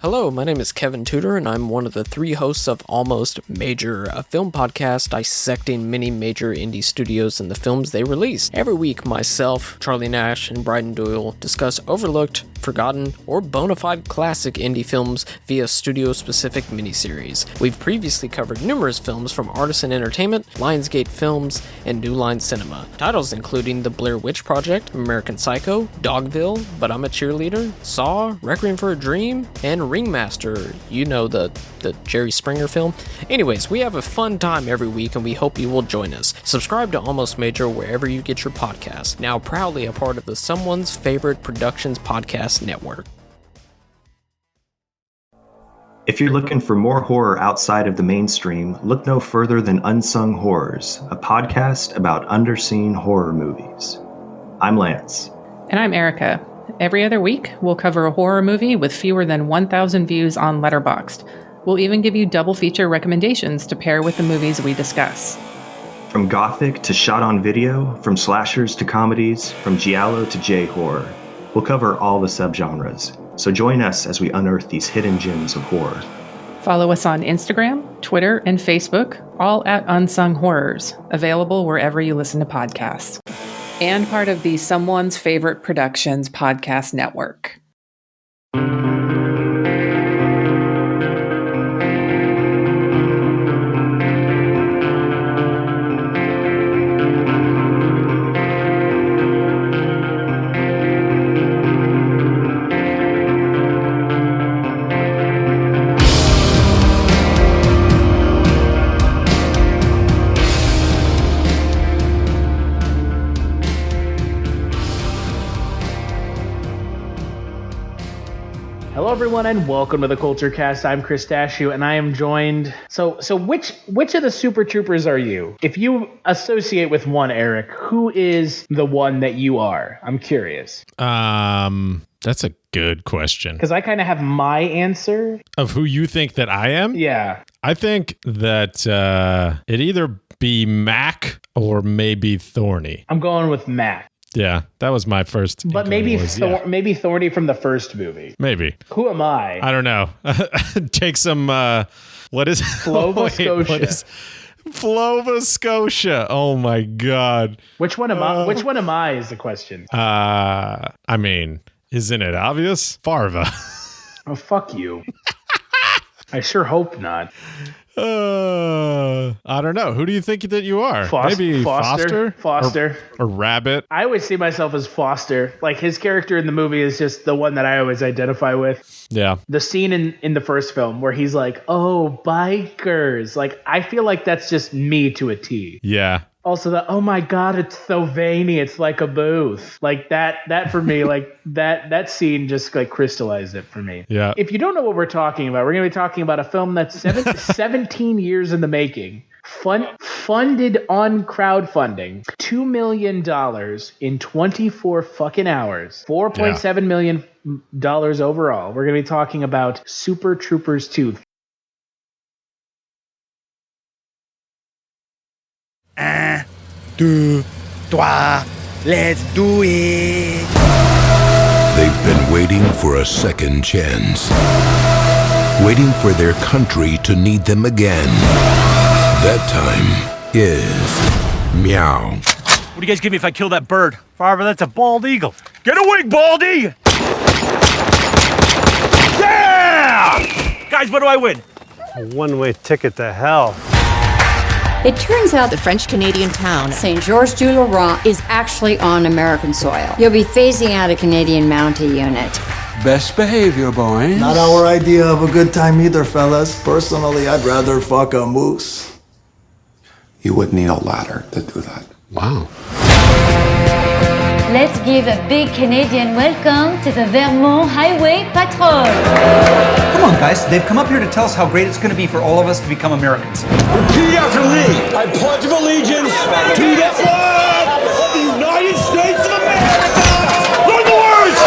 Hello, my name is Kevin Tudor, and I'm one of the three hosts of Almost Major, a film podcast dissecting many major indie studios and the films they release. Every week, myself, Charlie Nash, and Bryden Doyle discuss overlooked, forgotten, or bona fide classic indie films via studio-specific miniseries. We've previously covered numerous films from Artisan Entertainment, Lionsgate Films, and New Line Cinema. Titles including The Blair Witch Project, American Psycho, Dogville, But I'm a Cheerleader, Saw, Requiem for a Dream, and Ringmaster, you know, the Jerry Springer film. Anyways, we have a fun time every week and we hope you will join us. Subscribe to Almost Major wherever you get your podcasts. Now proudly a part of the Someone's Favorite Productions podcast network. If you're looking for more horror outside of the mainstream, look no further than Unsung Horrors, a podcast about underseen horror movies. I'm Lance. And I'm Erica. Every other week, we'll cover a horror movie with fewer than 1,000 views on Letterboxd. We'll even give you double feature recommendations to pair with the movies we discuss. From gothic to shot on video, from slashers to comedies, from giallo to J-horror, we'll cover all the subgenres. So join us as we unearth these hidden gems of horror. Follow us on Instagram, Twitter, and Facebook, all at Unsung Horrors, available wherever you listen to podcasts. And part of the Someone's Favorite Productions podcast network. Hello, everyone, and welcome to the Kulturecast. I'm Chris Stachiw, and I am joined. So which of the Super Troopers are you? If you associate with one, Eric, who is the one that you are? I'm curious. That's a good question. Because I kind of have my answer. Of who you think that I am? Yeah. I think that it either be Mac or maybe Thorny. I'm going with Mac. Yeah, that was my first. But maybe maybe Thorny from the first movie. Maybe. Who am I? I don't know. Take some, what is Flova Scotia. Flova Scotia. Oh my God. Which one am I? Which one am I is the question. I mean, isn't it obvious? Farva. Oh, fuck you. I sure hope not. I don't know. Who do you think that you are? Maybe Foster? Or Rabbit? I always see myself as Foster. Like, his character in the movie is just the one that I always identify with. Yeah. The scene in the first film where he's like, oh, bikers. Like, I feel like that's just me to a T. Yeah. Also, oh my God, it's so veiny. It's like a booth. Like that for me, like that scene just like crystallized it for me. Yeah. If you don't know what we're talking about, we're going to be talking about a film that's 17 years in the making, funded on crowdfunding, $2 million in 24 fucking hours, $4.7 million overall. We're going to be talking about Super Troopers 2. 1, 2, 3, let's do it! They've been waiting for a second chance. Waiting for their country to need them again. That time is meow. What do you guys give me if I kill that bird? Farva, that's a bald eagle. Get away, Baldy! Yeah! Guys, what do I win? A one-way ticket to hell. It turns out the French-Canadian town Saint-Georges-du-Laurent is actually on American soil. You'll be phasing out a Canadian Mountie unit. Best behavior, boys. Not our idea of a good time either, fellas. Personally, I'd rather fuck a moose. You would need a ladder to do that. Wow. Let's give a big Canadian welcome to the Vermont Highway Patrol. Come on, guys. They've come up here to tell us how great it's going to be for all of us to become Americans. Repeat after me. I pledge allegiance to the flag of the United States of America. Learn the words!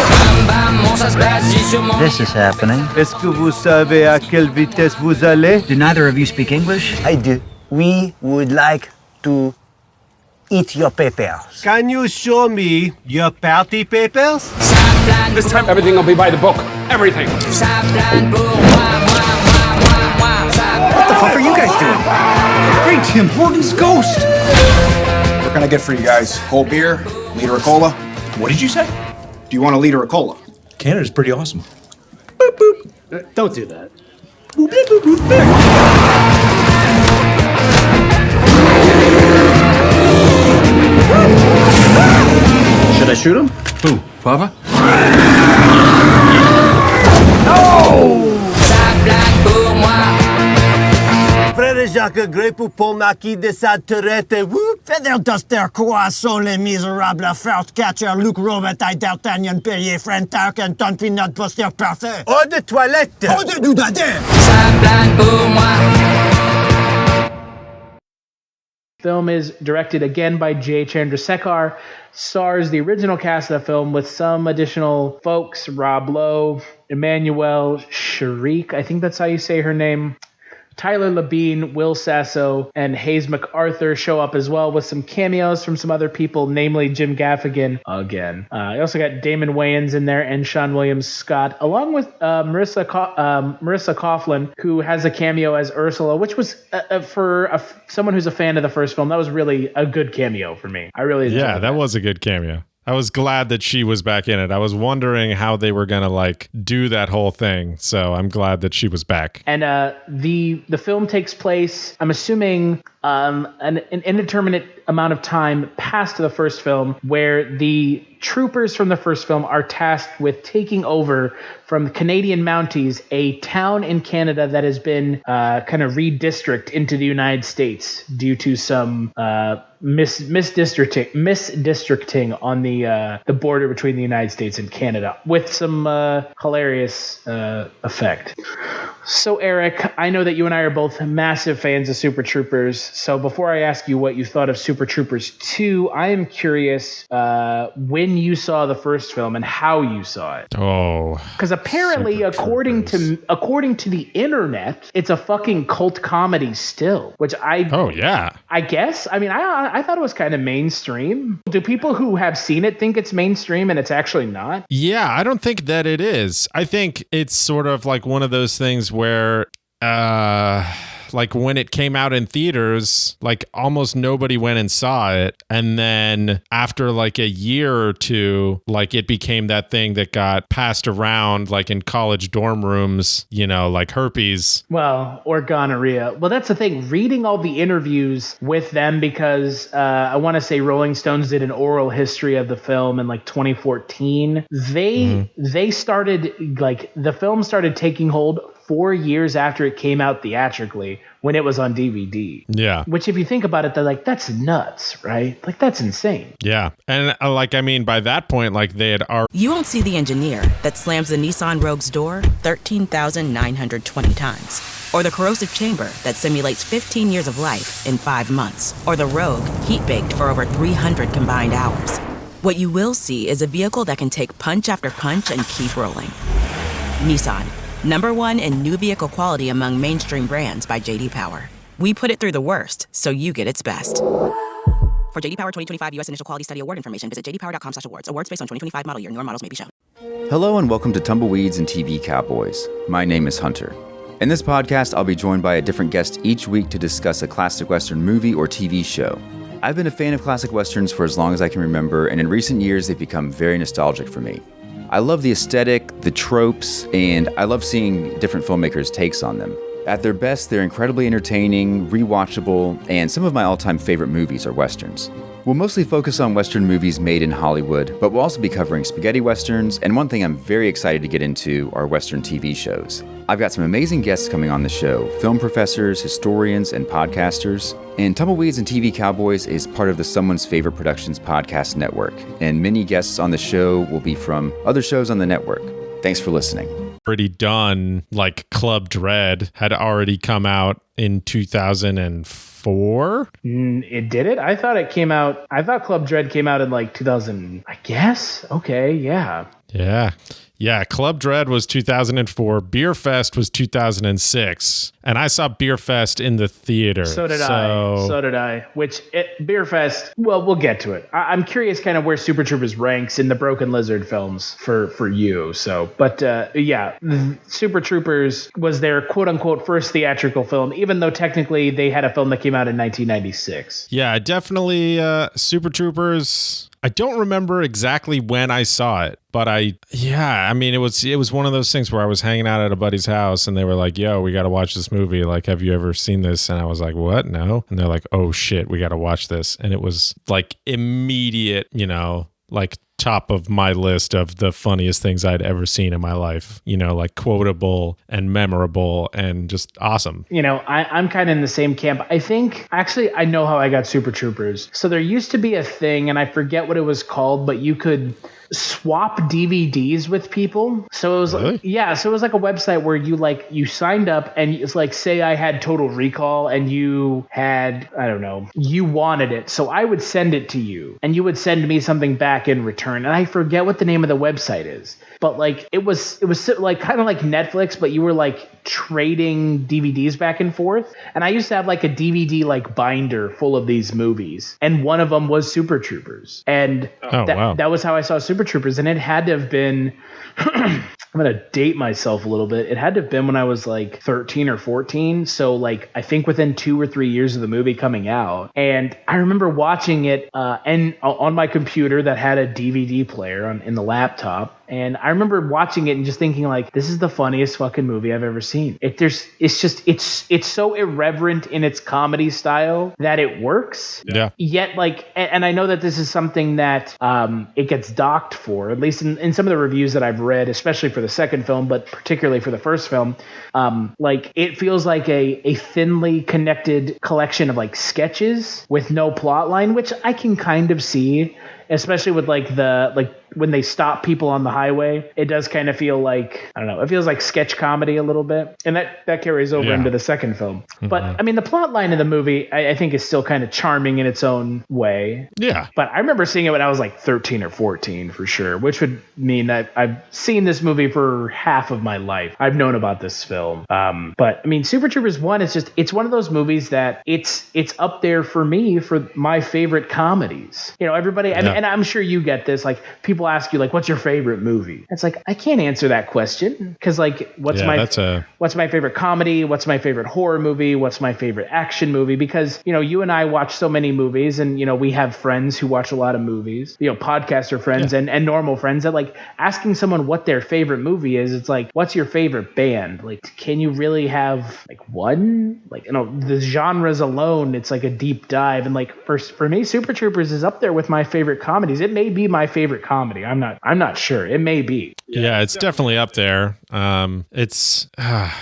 This is happening. Est-ce que vous savez à quelle vitesse vous allez? Do neither of you speak English? I do. We would like to eat your papers. Can you show me your party papers? This time everything will be by the book. everything. What the fuck are you guys doing? Hey, Tim Horton's ghost. What can I get for you guys? Cold beer? Liter of cola? What did you say? Do you want a liter of cola? Canada's pretty awesome. Boop, boop. Don't do that. Boop, boop, boop, boop. Should I shoot him? Who, Fava? Frère Jacques Grépou pour maquis de sa tourette. Whoop, Feder Duster, Croissant, les misérables, Fert Catcher, Luke Robitaille, D'Artagnan, Perrier, Frentard, Canton, Pinot, Poster, Parfait. Eau de toilette. Eau de doudadin. Film is directed again by Jay Chandrasekhar, stars the original cast of the film with some additional folks, Rob Lowe, Emmanuel Sharik, I think that's how you say her name, Tyler Labine, Will Sasso, and Hayes MacArthur show up as well with some cameos from some other people, namely Jim Gaffigan again. You also got Damon Wayans in there and Sean Williams Scott, along with Marissa Coughlan, who has a cameo as Ursula, which was for someone who's a fan of the first film, that was really a good cameo for me. I really enjoyed that was a good cameo. I was glad that she was back in it. I was wondering how they were going to like do that whole thing. So I'm glad that she was back. And the film takes place, I'm assuming, an indeterminate amount of time past the first film, where the troopers from the first film are tasked with taking over from the Canadian Mounties, a town in Canada that has been kind of redistricted into the United States due to some misdistricting on the border between the United States and Canada, with some hilarious effect. So Eric, I know that you and I are both massive fans of Super Troopers. So before I ask you what you thought of Super Troopers 2, I am curious when you saw the first film and how you saw it. Oh, because apparently, according to the internet, it's a fucking cult comedy still. Which I guess. I mean, I thought it was kind of mainstream. Do people who have seen it think it's mainstream and it's actually not? Yeah, I don't think that it is. I think it's sort of like one of those things where like when it came out in theaters, like almost nobody went and saw it. And then after like a year or two, like it became that thing that got passed around like in college dorm rooms, you know, like herpes. Well, or gonorrhea. Well, that's the thing. Reading all the interviews with them, because I want to say Rolling Stones did an oral history of the film in like 2014. They started, like, the film started taking hold 4 years after it came out theatrically, when it was on DVD. Yeah. Which, if you think about it, they're like, that's nuts, right? Like, that's insane. Yeah. And like, I mean, by that point, like they had already... You won't see the engineer that slams the Nissan Rogue's door 13,920 times. Or the corrosive chamber that simulates 15 years of life in 5 months. Or the Rogue heat-baked for over 300 combined hours. What you will see is a vehicle that can take punch after punch and keep rolling. Nissan. #1 in new vehicle quality among mainstream brands by J.D. Power. We put it through the worst, so you get its best. For J.D. Power 2025 U.S. Initial Quality Study Award information, visit jdpower.com/awards. Awards based on 2025 model year. Newer models may be shown. Hello and welcome to Tumbleweeds and TV Cowboys. My name is Hunter. In this podcast, I'll be joined by a different guest each week to discuss a classic Western movie or TV show. I've been a fan of classic Westerns for as long as I can remember, and in recent years, they've become very nostalgic for me. I love the aesthetic, the tropes, and I love seeing different filmmakers' takes on them. At their best, they're incredibly entertaining, rewatchable, and some of my all-time favorite movies are Westerns. We'll mostly focus on Western movies made in Hollywood, but we'll also be covering spaghetti Westerns, and one thing I'm very excited to get into are Western TV shows. I've got some amazing guests coming on the show, film professors, historians, and podcasters. And Tumbleweeds and TV Cowboys is part of the Someone's Favorite Productions podcast network, and many guests on the show will be from other shows on the network. Thanks for listening. Already done, like Club Dread had already come out in 2004. It did it? I thought Club Dread came out in like 2000, I guess. Okay, yeah. Yeah. Yeah, Club Dread was 2004. Beer Fest was 2006. And I saw Beer Fest in the theater. So did I. Beer Fest, well, we'll get to it. I'm curious kind of where Super Troopers ranks in the Broken Lizard films for you. Super Troopers was their quote-unquote first theatrical film, even though technically they had a film that came out in 1996. Yeah, definitely Super Troopers. I don't remember exactly when I saw it, but it was one of those things where I was hanging out at a buddy's house and they were like, yo, we got to watch this movie. Like, have you ever seen this? And I was like, what? No. And they're like, oh shit, we got to watch this. And it was like immediate, like top of my list of the funniest things I'd ever seen in my life, like quotable and memorable and just awesome. I'm kind of in the same camp. I think, actually, I know how I got Super Troopers. So there used to be a thing, and I forget what it was called, but you could swap DVDs with people. So it was really? So it was like a website where you signed up and it's like, say I had Total Recall and you had, I don't know, you wanted it. So I would send it to you and you would send me something back in return. And I forget what the name of the website is, but like it was like kind of like Netflix, but you were like trading DVDs back and forth. And I used to have like a DVD like binder full of these movies. And one of them was Super Troopers. And that was how I saw Super Troopers. And it had to have been, I'm going to date myself a little bit. It had to have been when I was like 13 or 14. So like, I think within 2 or 3 years of the movie coming out. And I remember watching it and on my computer that had a DVD player in the laptop. And I remember watching it and just thinking like, this is the funniest fucking movie I've ever seen. It's so irreverent in its comedy style that it works. Yeah. Yet like, and I know that this is something that it gets docked for, at least in some of the reviews that I've read, especially for the second film, but particularly for the first film. Like it feels like a thinly connected collection of like sketches with no plot line, which I can kind of see, especially with when they stop people on the highway. It does kind of feel like, I don't know, it feels like sketch comedy a little bit. And that carries over into the second film. Mm-hmm. But I mean, the plot line of the movie, I think is still kind of charming in its own way. Yeah. But I remember seeing it when I was like 13 or 14 for sure, which would mean that I've seen this movie for half of my life. I've known about this film. But I mean, Super Troopers 1 is it's one of those movies that it's up there for me for my favorite comedies. Everybody, and I'm sure you get this, like people ask you like, what's your favorite movie? It's like, I can't answer that question because like, what's my favorite comedy? What's my favorite horror movie? What's my favorite action movie? Because, you and I watch so many movies and, we have friends who watch a lot of movies, podcaster friends and normal friends, that like asking someone what their favorite movie is, it's like, what's your favorite band? Like, can you really have like one? Like, the genres alone, it's like a deep dive. And like, for me, Super Troopers is up there with my favorite comedies. It may be my favorite comedy. I'm not sure. It may be. Yeah, it's definitely up there. It's I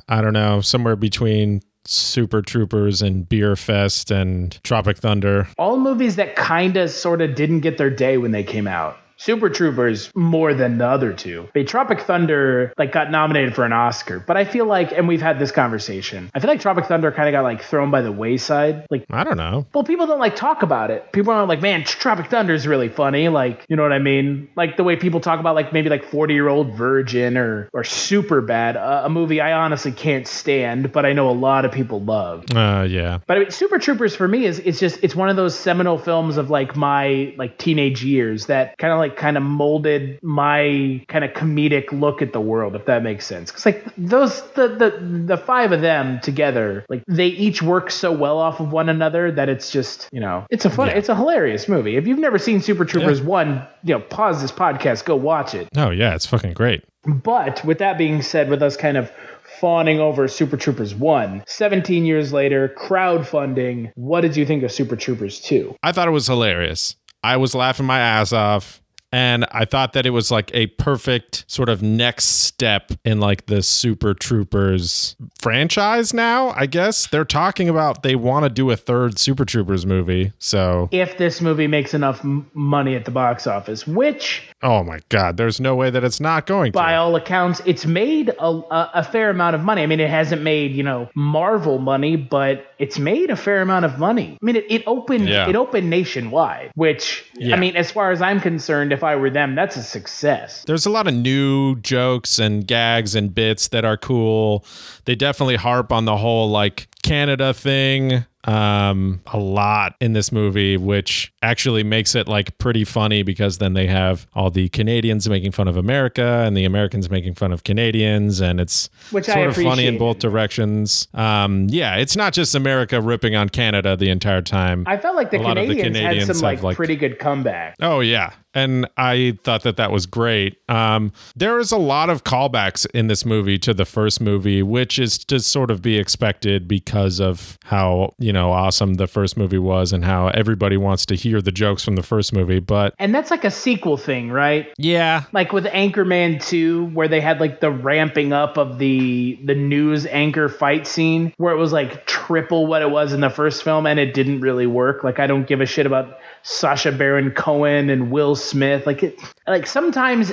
don't know, somewhere between Super Troopers and Beer Fest and Tropic Thunder. All movies that kind of sort of didn't get their day when they came out. Super Troopers more than the other two. Tropic Thunder got nominated for an Oscar, but I feel like, and we've had this conversation, I feel like Tropic Thunder kind of got thrown by the wayside. I don't know. Well, people don't talk about it. People aren't like, man, Tropic Thunder is really funny. You know what I mean? Like the way people talk about maybe 40-Year-Old Virgin or Superbad, a movie I honestly can't stand, but I know a lot of people love. Yeah. But I mean, Super Troopers for me it's one of those seminal films of my teenage years that kind of molded my kind of comedic look at the world, if that makes sense. Because the five of them together, they each work so well off of one another that it's just, it's a hilarious movie. If you've never seen Super Troopers 1, pause this podcast, go watch it. Oh yeah, it's fucking great. But with that being said, with us kind of fawning over Super Troopers 1, 17 years later, crowdfunding, what did you think of Super Troopers 2? I thought it was hilarious. I was laughing my ass off. And I thought that it was a perfect sort of next step in the Super Troopers franchise now, I guess. They're talking about they want to do a third Super Troopers movie. So if this movie makes enough money at the box office, which... Oh my God, there's no way that it's not going to. By all accounts, it's made a fair amount of money. I mean, it hasn't made, Marvel money, but it's made a fair amount of money. I mean, it opened nationwide, which, I mean, as far as I'm concerned, if I were them, that's a success. There's a lot of new jokes and gags and bits that are cool. They definitely harp on the whole like Canada thing a lot in this movie, which actually makes it like pretty funny because then they have all the Canadians making fun of America and the Americans making fun of Canadians, and it's sort of funny in both directions. Yeah, it's not just America ripping on Canada the entire time. I felt like the Canadians had some like pretty good comeback. Oh yeah. And I thought that was great. There is a lot of callbacks in this movie to the first movie, which is to sort of be expected because of how, awesome the first movie was and how everybody wants to hear the jokes from the first movie. And that's like a sequel thing, right? Yeah. Like with Anchorman 2, where they had like the ramping up of the news anchor fight scene, where it was like triple what it was in the first film, and it didn't really work. Like, I don't give a shit about Sacha Baron Cohen and Will Smith. Like sometimes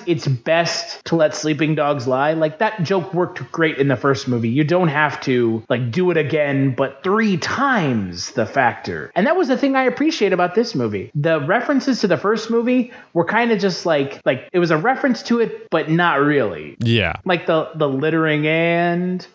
it's best to let sleeping dogs lie. Like, that joke worked great in the first movie. You don't have to like do it again, but 3 times the factor. And that was the thing I appreciate about this movie. The references to the first movie were kind of just like it was a reference to it, but not really. Yeah. Like the littering and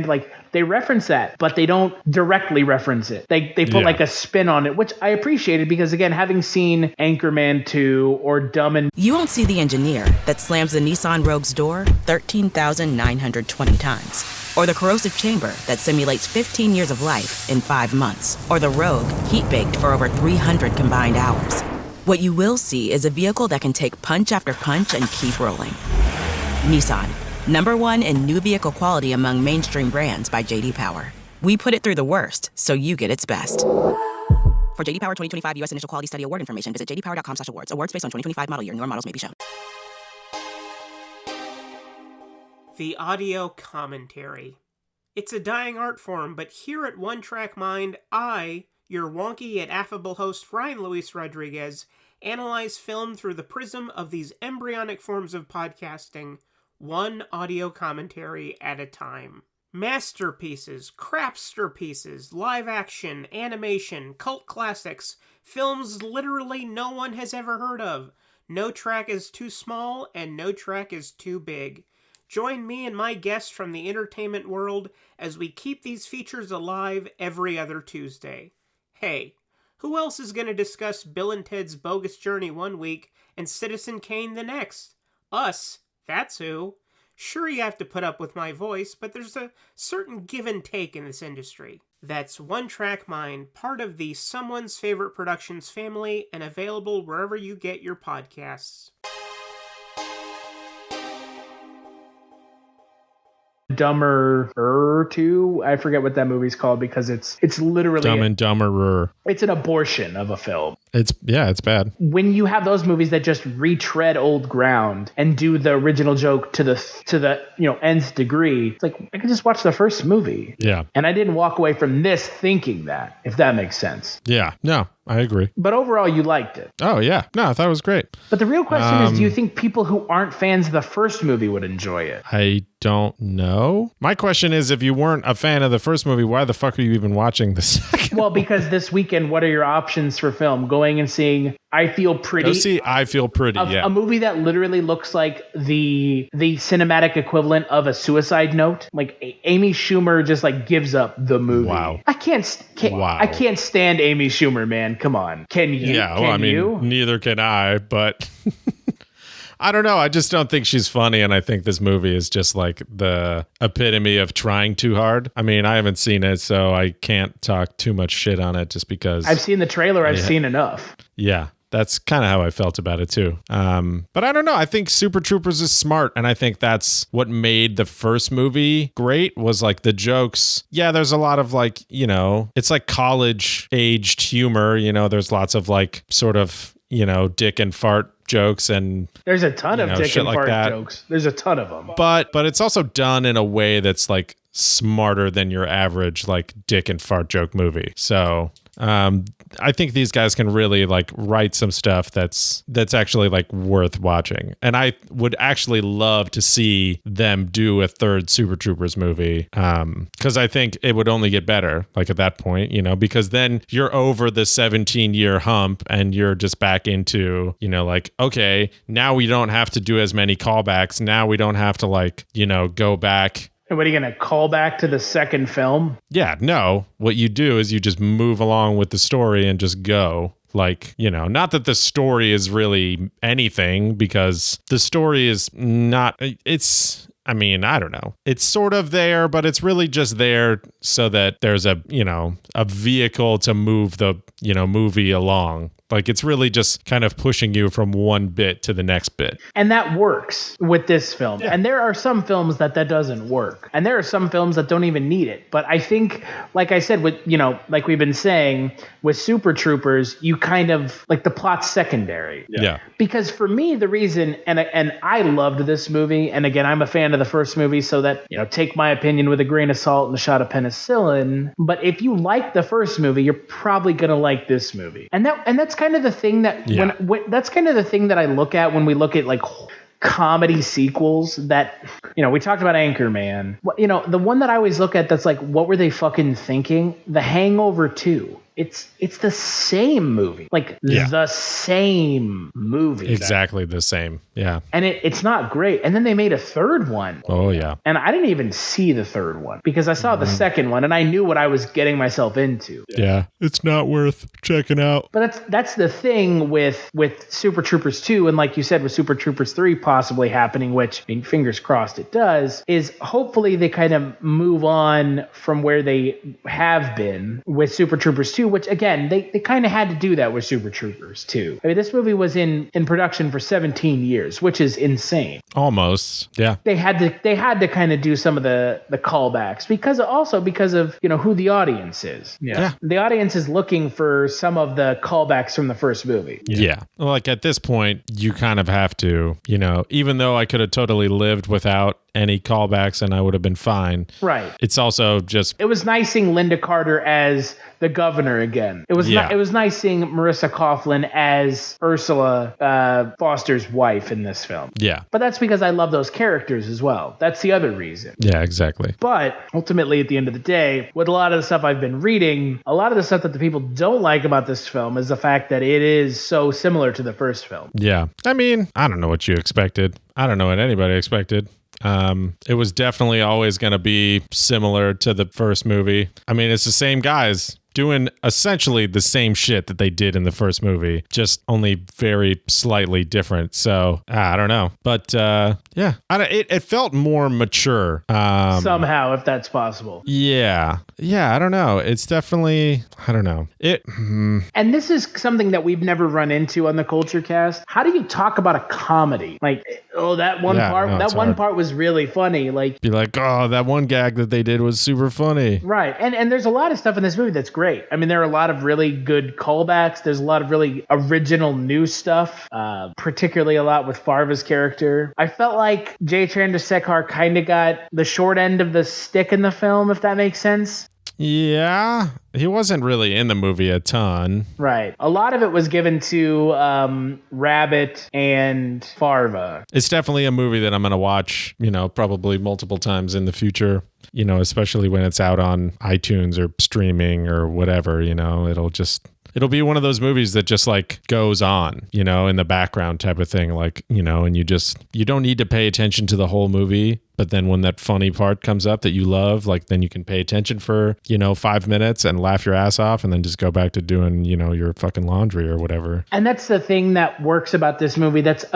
like they reference that, but they don't directly reference it. They put like a spin on it, which I appreciated because, again, having seen Anchorman 2 or Dumb and... You won't see the engineer that slams the Nissan Rogue's door 13,920 times. Or the corrosive chamber that simulates 15 years of life in 5 months. Or the Rogue heat-baked for over 300 combined hours. What you will see is a vehicle that can take punch after punch and keep rolling. Nissan. #1 in new vehicle quality among mainstream brands by J.D. Power. We put it through the worst, so you get its best. For J.D. Power 2025 U.S. Initial Quality Study Award information, visit jdpower.com/awards. Awards based on 2025 model year. Newer models may be shown. The audio commentary. It's a dying art form, but here at One Track Mind, I, your wonky yet affable host Ryan Luis Rodriguez, analyze film through the prism of these embryonic forms of podcasting, one audio commentary at a time. Masterpieces, crapster pieces, live action, animation, cult classics, films literally no one has ever heard of. No track is too small and no track is too big. Join me and my guests from the entertainment world as we keep these features alive every other Tuesday. Hey, who else is going to discuss Bill and Ted's Bogus Journey one week and Citizen Kane the next? Us. That's who. Sure, you have to put up with my voice, but there's a certain give and take in this industry. That's One Track Mind, part of the Someone's Favorite Productions family and available wherever you get your podcasts. Dumber 2. I forget what that movie's called because it's literally Dumb and Dumberer. It's an abortion of a film. It's bad. When you have those movies that just retread old ground and do the original joke to the nth degree, it's like I could just watch the first movie. Yeah. And I didn't walk away from this thinking that, if that makes sense. Yeah. No, I agree. But overall, you liked it. Oh, yeah. No, I thought it was great. But the real question is, do you think people who aren't fans of the first movie would enjoy it? I don't know. My question is, if you weren't a fan of the first movie, why the fuck are you even watching the second? Well, because this weekend, what are your options for film? Going and seeing I Feel Pretty. Go see I Feel Pretty, yeah. A movie that literally looks like the cinematic equivalent of a Suicide Note. Like Amy Schumer just like gives up the movie. Wow. I can't stand Amy Schumer, man. Come on. Can you? Yeah, well, neither can I, but I don't know. I just don't think she's funny, and I think this movie is just like the epitome of trying too hard. I mean, I haven't seen it, so I can't talk too much shit on it just because... I've seen the trailer. I've seen enough. Yeah. That's kind of how I felt about it too. But I don't know. I think Super Troopers is smart. And I think that's what made the first movie great was like the jokes. Yeah, there's a lot of like, it's like college aged humor. There's lots of like sort of, dick and fart jokes and there's a ton of dick and fart jokes. There's a ton of them. But it's also done in a way that's like smarter than your average like dick and fart joke movie. So I think these guys can really like write some stuff that's actually like worth watching. And I would actually love to see them do a third Super Troopers movie. Because I think it would only get better like at that point, you know, because then you're over the 17-year hump and you're just back into, you know, like, okay, now we don't have to do as many callbacks. Now we don't have to like, you know, go back. And what are you going to call back to the second film? Yeah, no. What you do is you just move along with the story and just go. Like, you know, not that the story is really anything, because the story is not, it's, I mean, I don't know. It's sort of there, but it's really just there so that there's a, you know, a vehicle to move the, you know, movie along. Like, it's really just kind of pushing you from one bit to the next bit. And that works with this film. Yeah. And there are some films that doesn't work. And there are some films that don't even need it. But I think, like I said, with, you know, like we've been saying, with Super Troopers, you kind of, like, the plot's secondary. Yeah. Because for me, the reason, and I loved this movie, and again, I'm a fan of the first movie, so that, you know, take my opinion with a grain of salt and a shot of penicillin. But if you like the first movie, you're probably going to like this movie. And that's kind of the thing that that's kind of the thing that I look at when we look at like comedy sequels that, you know, we talked about Anchorman. You know, the one that I always look at that's like, what were they fucking thinking? The Hangover 2. It's the same movie. Like, the same movie. Exactly the same. Yeah. And it's not great. And then they made a third one. Oh, yeah. And I didn't even see the third one because I saw the second one and I knew what I was getting myself into. Yeah. It's not worth checking out. But that's the thing with Super Troopers 2, and like you said, with Super Troopers 3 possibly happening, which, I mean, fingers crossed it does, is hopefully they kind of move on from where they have been with Super Troopers 2, which, again, they kind of had to do that with Super Troopers 2. I mean, this movie was in production for 17 years, which is insane. Almost, yeah. They had to kind of do some of the callbacks because of, you know, who the audience is. Yeah. The audience is looking for some of the callbacks from the first movie. Yeah. Like, at this point, you kind of have to, you know, even though I could have totally lived without any callbacks and I would have been fine. Right. It's also just... It was nice seeing Linda Carter as the governor again. It was it was nice seeing Marissa Coughlan as Ursula Foster's wife in this film. Yeah. But that's because I love those characters as well. That's the other reason. Yeah, exactly. But ultimately, at the end of the day, with a lot of the stuff I've been reading, a lot of the stuff that the people don't like about this film is the fact that it is so similar to the first film. Yeah. I mean, I don't know what you expected. I don't know what anybody expected. It was definitely always going to be similar to the first movie. I mean, it's the same guys doing essentially the same shit that they did in the first movie, just only very slightly different. So I don't know, but yeah, it felt more mature somehow, if that's possible. Yeah, I don't know. It's definitely, I don't know it. And this is something that we've never run into on the Kulturecast. How do you talk about a comedy? Like, oh, that one part was really funny. Like, be like, oh, that one gag that they did was super funny. Right. And there's a lot of stuff in this movie that's great. I mean, there are a lot of really good callbacks. There's a lot of really original new stuff, particularly a lot with Farva's character. I felt like Jay Chandrasekhar kind of got the short end of the stick in the film, if that makes sense. Yeah, he wasn't really in the movie a ton. Right. A lot of it was given to Rabbit and Farva. It's definitely a movie that I'm going to watch, you know, probably multiple times in the future, you know, especially when it's out on iTunes or streaming or whatever, you know, it'll be one of those movies that just like goes on, you know, in the background type of thing. Like, you know, and you don't need to pay attention to the whole movie. But then when that funny part comes up that you love, like, then you can pay attention for, you know, 5 minutes and laugh your ass off and then just go back to doing, you know, your fucking laundry or whatever. And that's the thing that works about this movie. That's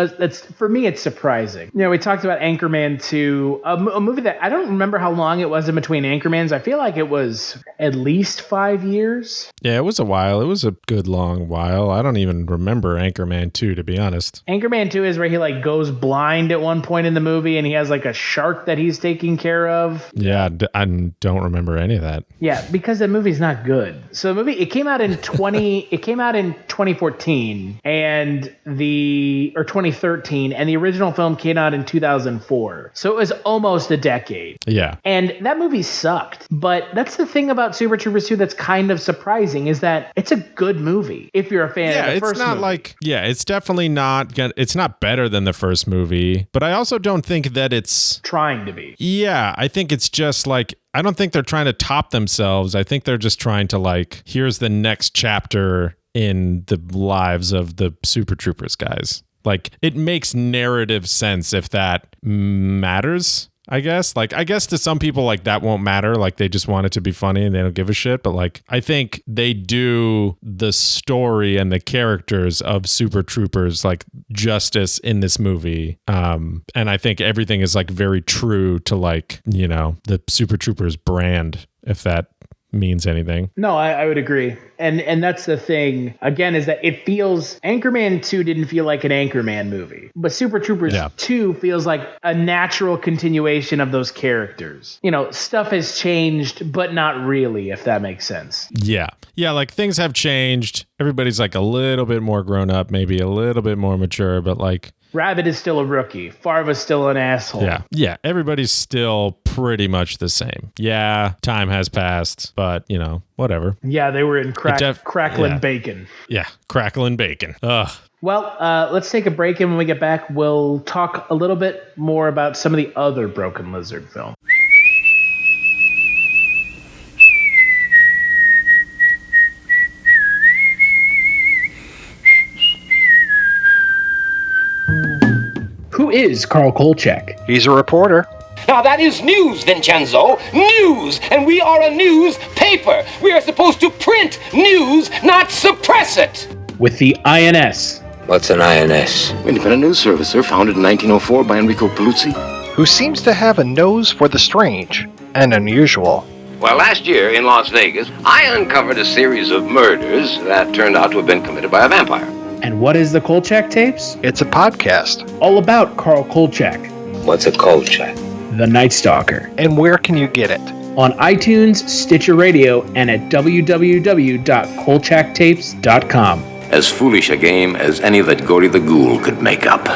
for me, it's surprising. You know, we talked about Anchorman 2, a movie that I don't remember how long it was in between Anchormans. I feel like it was at least 5 years. Yeah, it was a while. It was a good long while. I don't even remember Anchorman 2, to be honest. Anchorman 2 is where he like goes blind at one point in the movie and he has like a shark arc that he's taking care of. Yeah, I don't remember any of that. Yeah, because the movie's not good. So the movie, it came out in 2014 or 2013, and the original film came out in 2004. So it was almost a decade. Yeah. And that movie sucked. But that's the thing about Super Troopers 2 that's kind of surprising, is that it's a good movie if you're a fan of the first movie. It's definitely not it's not better than the first movie, but I also don't think that it's trying to be. Yeah, I think it's just like, I don't think they're trying to top themselves. I think they're just trying to like, here's the next chapter in the lives of the Super Troopers guys. Like, it makes narrative sense if that matters, I guess. Like, I guess to some people, like, that won't matter. Like, they just want it to be funny and they don't give a shit. But like, I think they do the story and the characters of Super Troopers like justice in this movie. And I think everything is like very true to like, you know, the Super Troopers brand, if that means anything. No, I would agree. And that's the thing, again, is that it feels, Anchorman 2 didn't feel like an Anchorman movie, but Super Troopers 2 feels like a natural continuation of those characters. You know, stuff has changed, but not really, if that makes sense. Yeah. Yeah, like things have changed. Everybody's like a little bit more grown up, maybe a little bit more mature, but like, Rabbit is still a rookie. Farva's still an asshole. Yeah. Yeah. Everybody's still pretty much the same. Yeah. Time has passed, but you know, whatever. Yeah. They were in crackling bacon. Yeah. Crackling bacon. Ugh. Well, let's take a break. And when we get back, we'll talk a little bit more about some of the other Broken Lizard films. Who is Carl Kolchak? He's a reporter. Now that is news, Vincenzo. News! And we are a newspaper. We are supposed to print news, not suppress it. With the INS. What's an INS? Independent News Service, sir. Founded in 1904 by Enrico Paluzzi. Who seems to have a nose for the strange and unusual. Well, last year in Las Vegas, I uncovered a series of murders that turned out to have been committed by a vampire. And what is the Kolchak Tapes? It's a podcast. All about Carl Kolchak. What's a Kolchak? The Night Stalker. And where can you get it? On iTunes, Stitcher Radio, and at www.kolchaktapes.com. As foolish a game as any that Gory the Ghoul could make up.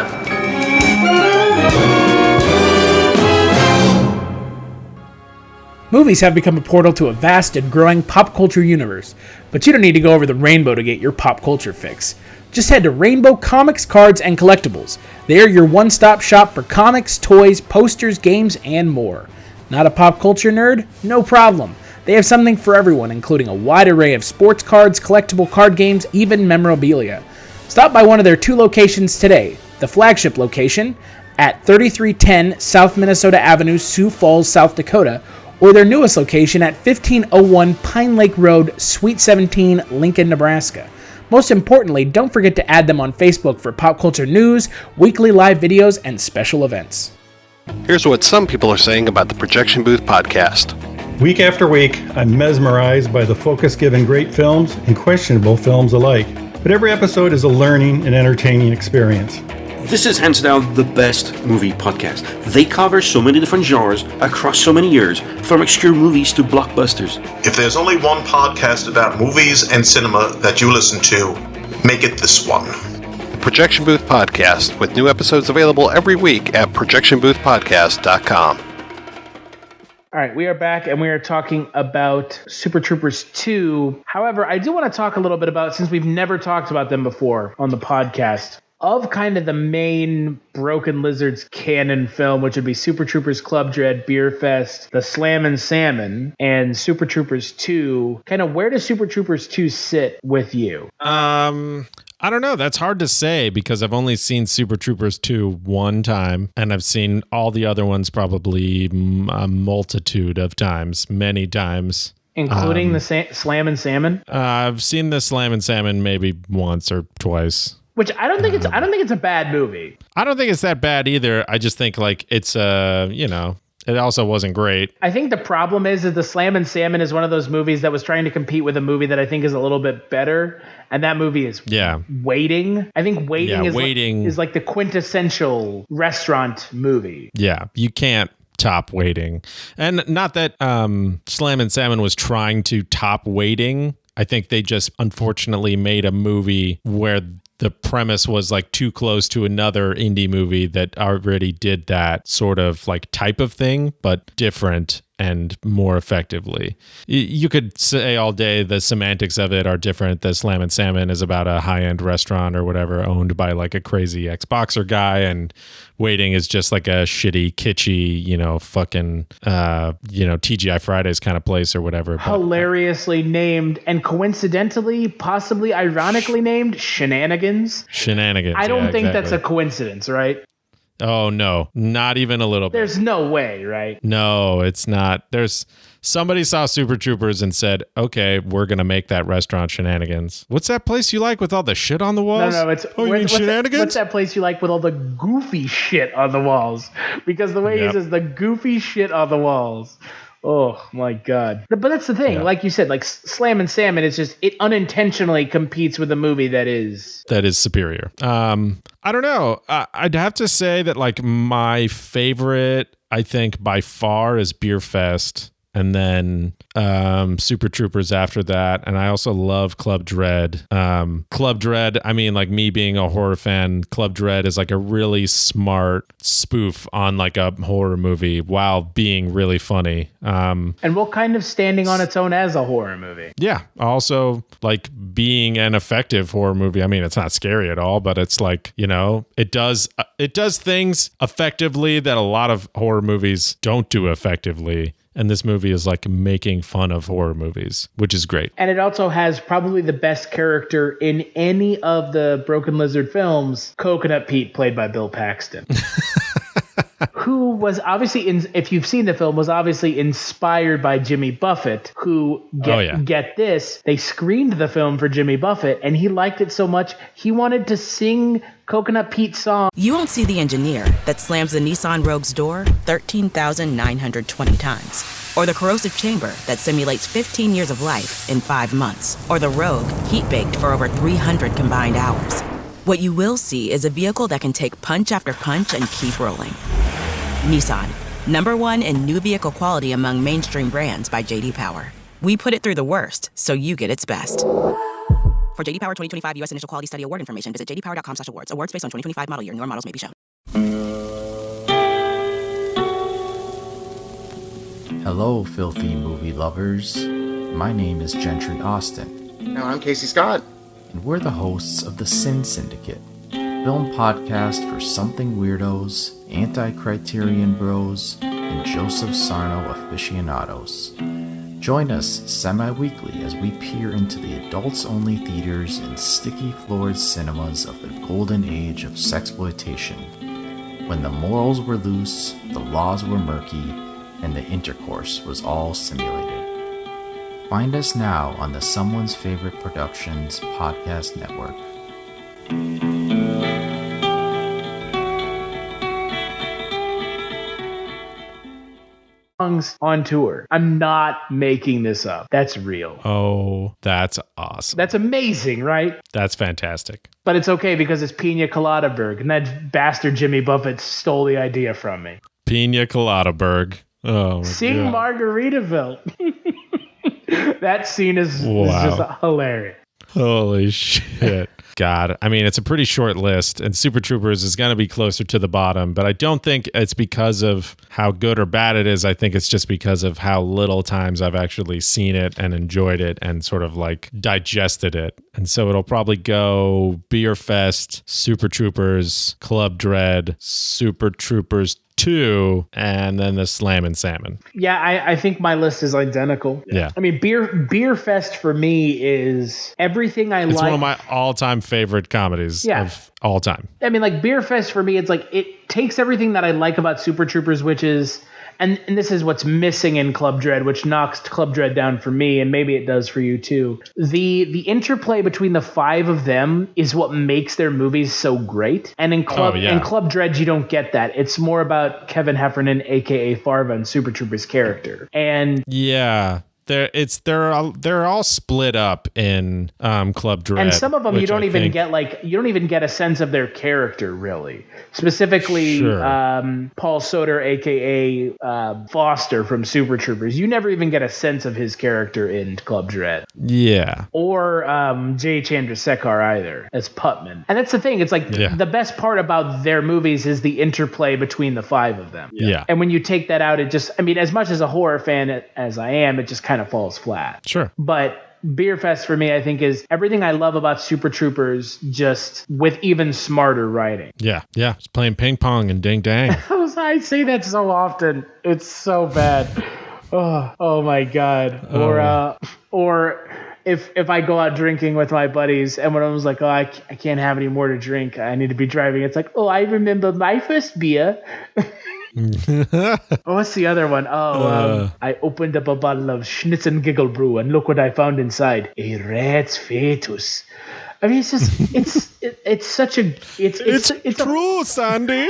Movies have become a portal to a vast and growing pop culture universe, but you don't need to go over the rainbow to get your pop culture fix. Just head to Rainbow Comics, Cards, and Collectibles. They are your one-stop shop for comics, toys, posters, games, and more. Not a pop culture nerd? No problem. They have something for everyone, including a wide array of sports cards, collectible card games, even memorabilia. Stop by one of their 2 locations today. The flagship location at 3310 South Minnesota Avenue, Sioux Falls, South Dakota, or their newest location at 1501 Pine Lake Road, Suite 17, Lincoln, Nebraska. Most importantly, don't forget to add them on Facebook for pop culture news, weekly live videos, and special events. Here's what some people are saying about the Projection Booth podcast. Week after week, I'm mesmerized by the focus given great films and questionable films alike. But every episode is a learning and entertaining experience. This is hands down the best movie podcast. They cover so many different genres across so many years, from obscure movies to blockbusters. If there's only one podcast about movies and cinema that you listen to, make it this one. The Projection Booth Podcast, with new episodes available every week at projectionboothpodcast.com. All right, we are back and we are talking about Super Troopers 2. However, I do want to talk a little bit about, since we've never talked about them before on the podcast, of kind of the main Broken Lizards canon film, which would be Super Troopers Club Dread, Beer Fest, The Slammin' Salmon, and Super Troopers 2. Kind of where does Super Troopers 2 sit with you? I don't know. That's hard to say because I've only seen Super Troopers 2 one time, and I've seen all the other ones probably a multitude of times, many times. Including the Slammin' Salmon? I've seen the Slammin' Salmon maybe once or twice. Which I don't think it's a bad movie. I don't think it's that bad either. I just think like it's it also wasn't great. I think the problem is that the Slammin' Salmon is one of those movies that was trying to compete with a movie that I think is a little bit better, and that movie is Waiting. I think Waiting is like the quintessential restaurant movie. Yeah, you can't top Waiting. And not that Slam and Salmon was trying to top Waiting. I think they just unfortunately made a movie where the premise was like too close to another indie movie that already did that sort of like type of thing, but different and more effectively. You could say all day the semantics of it are different. The Slam and Salmon is about a high-end restaurant or whatever owned by like a crazy ex-boxer guy, and Waiting is just like a shitty, kitschy, fucking, TGI Fridays kind of place or whatever. Hilariously named and coincidentally, possibly ironically named Shenanigans. Shenanigans. I don't think exactly. that's a coincidence, right? Oh, no, not even a little bit. There's no way, right? No, it's not. Somebody saw Super Troopers and said, okay, we're going to make that restaurant Shenanigans. What's that place you like with all the shit on the walls? No, it's you mean Shenanigans? What's that place you like with all the goofy shit on the walls? Because the way he says the goofy shit on the walls. Oh my God. But that's the thing. Yeah. Like you said, like Slam and Salmon is just, it unintentionally competes with a movie that is superior. I don't know. I'd have to say that like my favorite, I think by far, is Beer Fest. And then Super Troopers after that. And I also love Club Dread. Club Dread, I mean, like me being a horror fan, Club Dread is like a really smart spoof on like a horror movie while being really funny. And what kind of standing on its own as a horror movie. Yeah. Also like being an effective horror movie. I mean, it's not scary at all, but it's like, it does things effectively that a lot of horror movies don't do effectively. And this movie is like making fun of horror movies, which is great. And it also has probably the best character in any of the Broken Lizard films, Coconut Pete, played by Bill Paxton. Who was obviously, if you've seen the film, was obviously inspired by Jimmy Buffett, who, get this, they screened the film for Jimmy Buffett, and he liked it so much, he wanted to sing Coconut Pete's song. You won't see the engineer that slams the Nissan Rogue's door 13,920 times. Or the corrosive chamber that simulates 15 years of life in 5 months. Or the Rogue heat-baked for over 300 combined hours. What you will see is a vehicle that can take punch after punch and keep rolling. Nissan, #1 in new vehicle quality among mainstream brands by J.D. Power. We put it through the worst, so you get its best. For J.D. Power 2025 U.S. Initial Quality Study Award information, visit jdpower.com/awards. Awards based on 2025 model year. Newer models may be shown. Hello, filthy movie lovers. My name is Gentry Austin. And I'm Casey Scott. And we're the hosts of the Sin Syndicate, film podcast for something weirdos, anti-criterion bros, and Joseph Sarno aficionados. Join us semi-weekly as we peer into the adults-only theaters and sticky-floored cinemas of the golden age of sexploitation, when the morals were loose, the laws were murky, and the intercourse was all simulated. Find us now on the Someone's Favorite Productions podcast network. On tour. I'm not making this up. That's real. Oh, that's awesome. That's amazing, right? That's fantastic. But it's okay because it's Pina Coladaberg, and that bastard Jimmy Buffett stole the idea from me. Pina Coladaberg. Oh, Sing Margaritaville. That scene is just hilarious. Holy shit. God. I mean, it's a pretty short list, and Super Troopers is going to be closer to the bottom, but I don't think it's because of how good or bad it is. I think it's just because of how little times I've actually seen it and enjoyed it and sort of like digested it. And so it'll probably go Beer Fest, Super Troopers, Club Dread, Super Troopers 2, and then the Slam and Salmon. Yeah, I think my list is identical. Yeah. I mean, Beer Fest for me is everything I like. It's one of my all-time favorite comedies of all time. I mean, like Beer Fest for me, it's like it takes everything that I like about Super Troopers, which is, and this is what's missing in Club Dread, which knocks Club Dread down for me, and maybe it does for you too. The interplay between the 5 of them is what makes their movies so great. And in Club Dread, you don't get that. It's more about Kevin Heffernan, aka Farva, and Super Troopers' character. And yeah, They're all split up in Club Dread, and some of them you don't even get a sense of their character really. Specifically, Paul Soter, aka Foster from Super Troopers. You never even get a sense of his character in Club Dread. Yeah. Or Jay Chandrasekhar either as Putman. And that's the thing. It's like the best part about their movies is the interplay between the five of them. Yeah. And when you take that out, it just, I mean, as much as a horror fan as I am, it just kind of falls flat. Sure. But Beer Fest for me, I think, is everything I love about Super Troopers, just with even smarter writing. Yeah. It's playing ping pong and ding dang. I say that so often. It's so bad. Oh my God. Or if I go out drinking with my buddies and one of them's like, I can't have any more to drink, I need to be driving. It's like, I remember my first beer. What's the other one? I opened up a bottle of Schnitz and Giggle Brew and look what I found inside. A rat's fetus. I mean, it's just, it's such a, it's true, Sandy.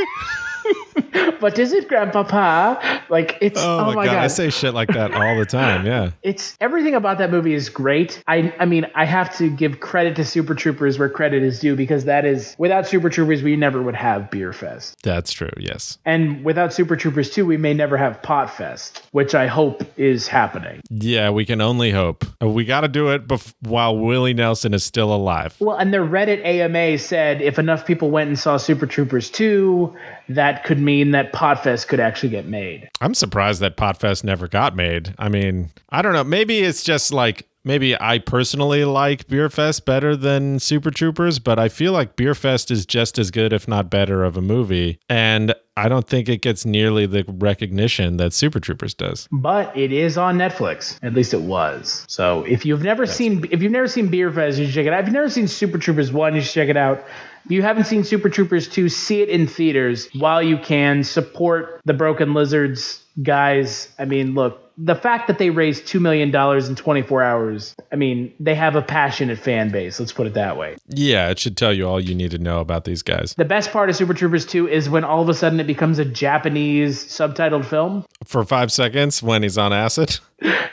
But is it, Grandpapa? Like, it's oh my God, I say shit like that all the time. Yeah, it's everything about that movie is great. I mean, I have to give credit to Super Troopers where credit is due, because that is, without Super Troopers, we never would have Beer Fest. That's true. Yes. And without Super Troopers 2, we may never have Pot Fest, which I hope is happening. Yeah, we can only hope. We got to do it while Willie Nelson is still alive. Well, and the Reddit AMA said if enough people went and saw Super Troopers 2, that could mean that Potfest could actually get made. I'm surprised that Potfest never got made. I mean, I don't know. Maybe it's just like, maybe I personally like Beer Fest better than Super Troopers, but I feel like Beer Fest is just as good, if not better, of a movie. And I don't think it gets nearly the recognition that Super Troopers does. But it is on Netflix. At least it was. So if you've never seen Beer Fest, you should check it out. If you've never seen Super Troopers 1, you should check it out. If you haven't seen Super Troopers 2, see it in theaters while you can. Support the Broken Lizards guys. I mean, look, the fact that they raised $2 million in 24 hours, I mean, they have a passionate fan base. Let's put it that way. Yeah, it should tell you all you need to know about these guys. The best part of Super Troopers 2 is when all of a sudden it becomes a Japanese subtitled film. For 5 seconds when he's on acid?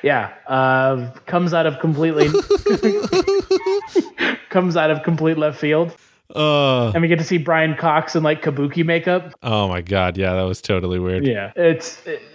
Yeah. Comes out of complete left field. And we get to see Brian Cox in like kabuki makeup. Oh my God. Yeah, that was totally weird. Yeah.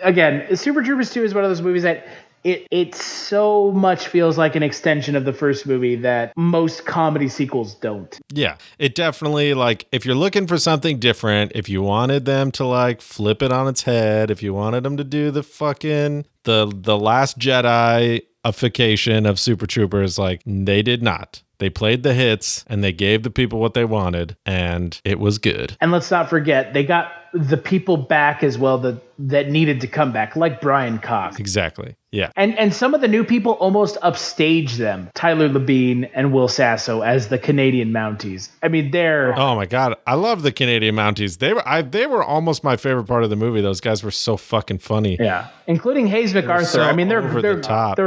Again, Super Troopers 2 is one of those movies that it so much feels like an extension of the first movie that most comedy sequels don't. Yeah, it definitely, like, if you're looking for something different, if you wanted them to like flip it on its head, if you wanted them to do the fucking the Last Jedi-ification of Super Troopers, like, they did not. They played the hits and they gave the people what they wanted, and it was good. And let's not forget, they got the people back as well that needed to come back, like Brian Cox. Exactly. Yeah. And some of the new people almost upstage them. Tyler Labine and Will Sasso as the Canadian Mounties. I mean, they're... Oh my God. I love the Canadian Mounties. They were almost my favorite part of the movie. Those guys were so fucking funny. Yeah. Including Hayes MacArthur. So I mean, they're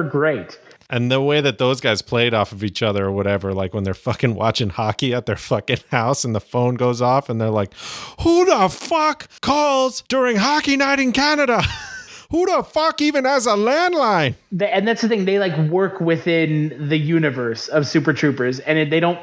great. And the way that those guys played off of each other or whatever, like when they're fucking watching hockey at their fucking house and the phone goes off and they're like, who the fuck calls during hockey night in Canada? Who the fuck even has a landline? And that's the thing. They like work within the universe of Super Troopers, and they don't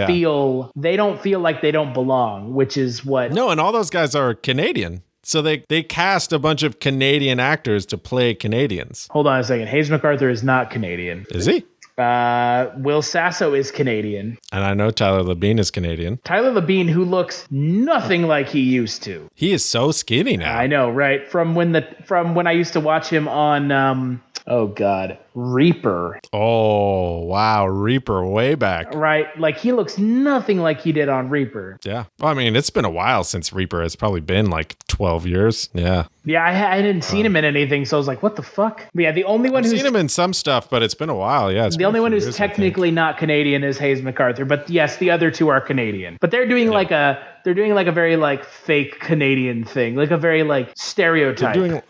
feel like they don't belong, which is what. No, and all those guys are Canadian. So they cast a bunch of Canadian actors to play Canadians. Hold on a second. Hayes MacArthur is not Canadian. Is he? Will Sasso is Canadian. And I know Tyler Labine is Canadian. Tyler Labine, who looks nothing like he used to. He is so skinny now. I know, right? From when I used to watch him on Reaper. Oh, wow. Reaper way back. Right. Like, he looks nothing like he did on Reaper. Yeah. Well, I mean, it's been a while since Reaper. It's probably been like 12 years. Yeah. Yeah, I hadn't seen him in anything, so I was like, what the fuck? But yeah, the only one I've seen him in some stuff, but it's been a while. Yeah. The only one who's technically not Canadian is Hayes MacArthur. But yes, the other two are Canadian. But they're doing like a very like fake Canadian thing, like a very like stereotype. They're doing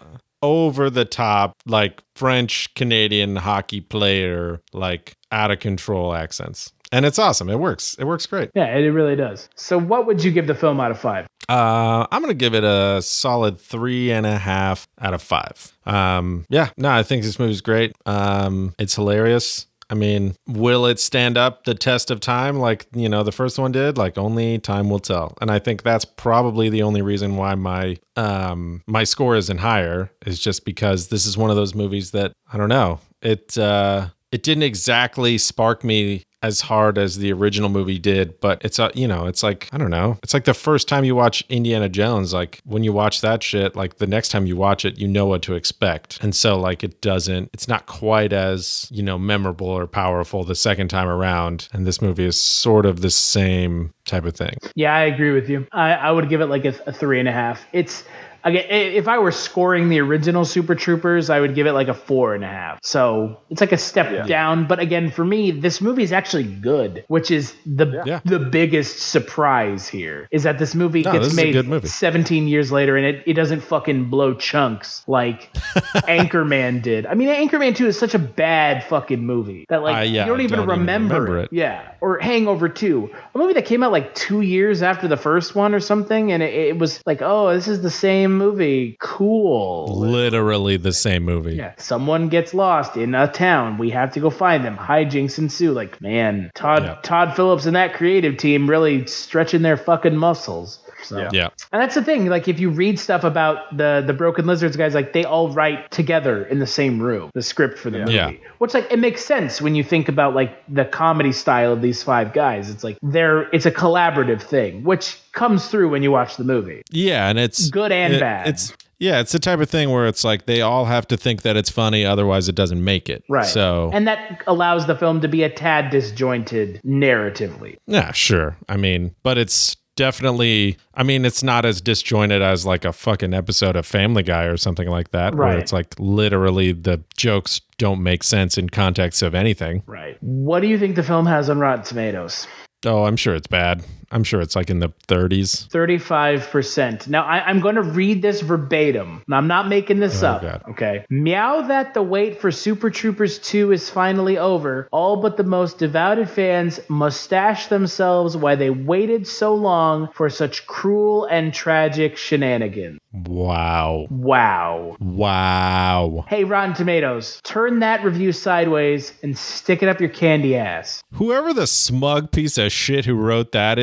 over the top, like French Canadian hockey player, like out of control accents. And it's awesome. It works. It works great. Yeah, it really does. So what would you give the film out of 5? I'm going to give it a solid 3.5 out of 5. I think this movie's great. It's hilarious. I mean, will it stand up the test of time like, the first one did? Like, only time will tell. And I think that's probably the only reason why my score isn't higher, is just because this is one of those movies that, I don't know, it didn't exactly spark me as hard as the original movie did, but it's it's like, I don't know, it's like the first time you watch Indiana Jones, like when you watch that shit, like the next time you watch it, you know what to expect. And so like it's not quite as, memorable or powerful the second time around. And this movie is sort of the same type of thing. Yeah, I agree with you. I would give it like a 3.5. It's, again, if I were scoring the original Super Troopers, I would give it like a 4.5. So it's like a step down. But again, for me, this movie is actually good, which is the biggest surprise here, is that this movie gets made 17 years later and it doesn't fucking blow chunks like Anchorman did. I mean, Anchorman 2 is such a bad fucking movie that you don't even remember it. Yeah. Or Hangover 2, a movie that came out like 2 years after the first one or something. And it was like, oh, this is the same movie. Cool. Literally the same movie. Yeah. Someone gets lost in a town. We have to go find them. Hijinks ensue. Like, man, Todd Phillips and that creative team really stretching their fucking muscles. So. Yeah. And that's the thing. Like, if you read stuff about the Broken Lizards guys, like they all write together in the same room, the script for the movie. Yeah. Which, like, it makes sense when you think about like the comedy style of these 5 guys. It's like it's a collaborative thing, which comes through when you watch the movie. Yeah, and it's good and bad. It's the type of thing where it's like they all have to think that it's funny, otherwise it doesn't make it. Right. So, and that allows the film to be a tad disjointed narratively. Yeah, sure. I mean, but it's definitely, it's not as disjointed as like a fucking episode of Family Guy or something like that, where it's like literally the jokes don't make sense in context of anything. Right. What do you think the film has on Rotten Tomatoes? Oh, I'm sure it's bad. I'm sure it's like in the 30s. 35%. Now, I'm going to read this verbatim. Now, I'm not making this up. God. Okay. Meow that the wait for Super Troopers 2 is finally over. All but the most devoted fans mustache themselves while they waited so long for such cruel and tragic shenanigans. Wow. Hey, Rotten Tomatoes, turn that review sideways and stick it up your candy ass. Whoever the smug piece of shit who wrote that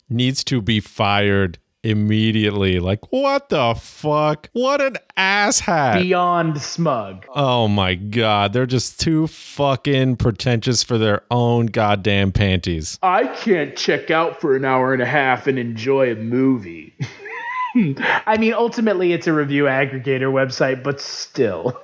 needs to be fired immediately. Like, what the fuck? What an asshat. Beyond smug. Oh my God. They're just too fucking pretentious for their own goddamn panties. I can't check out for an hour and a half and enjoy a movie. I mean, ultimately, it's a review aggregator website, but still.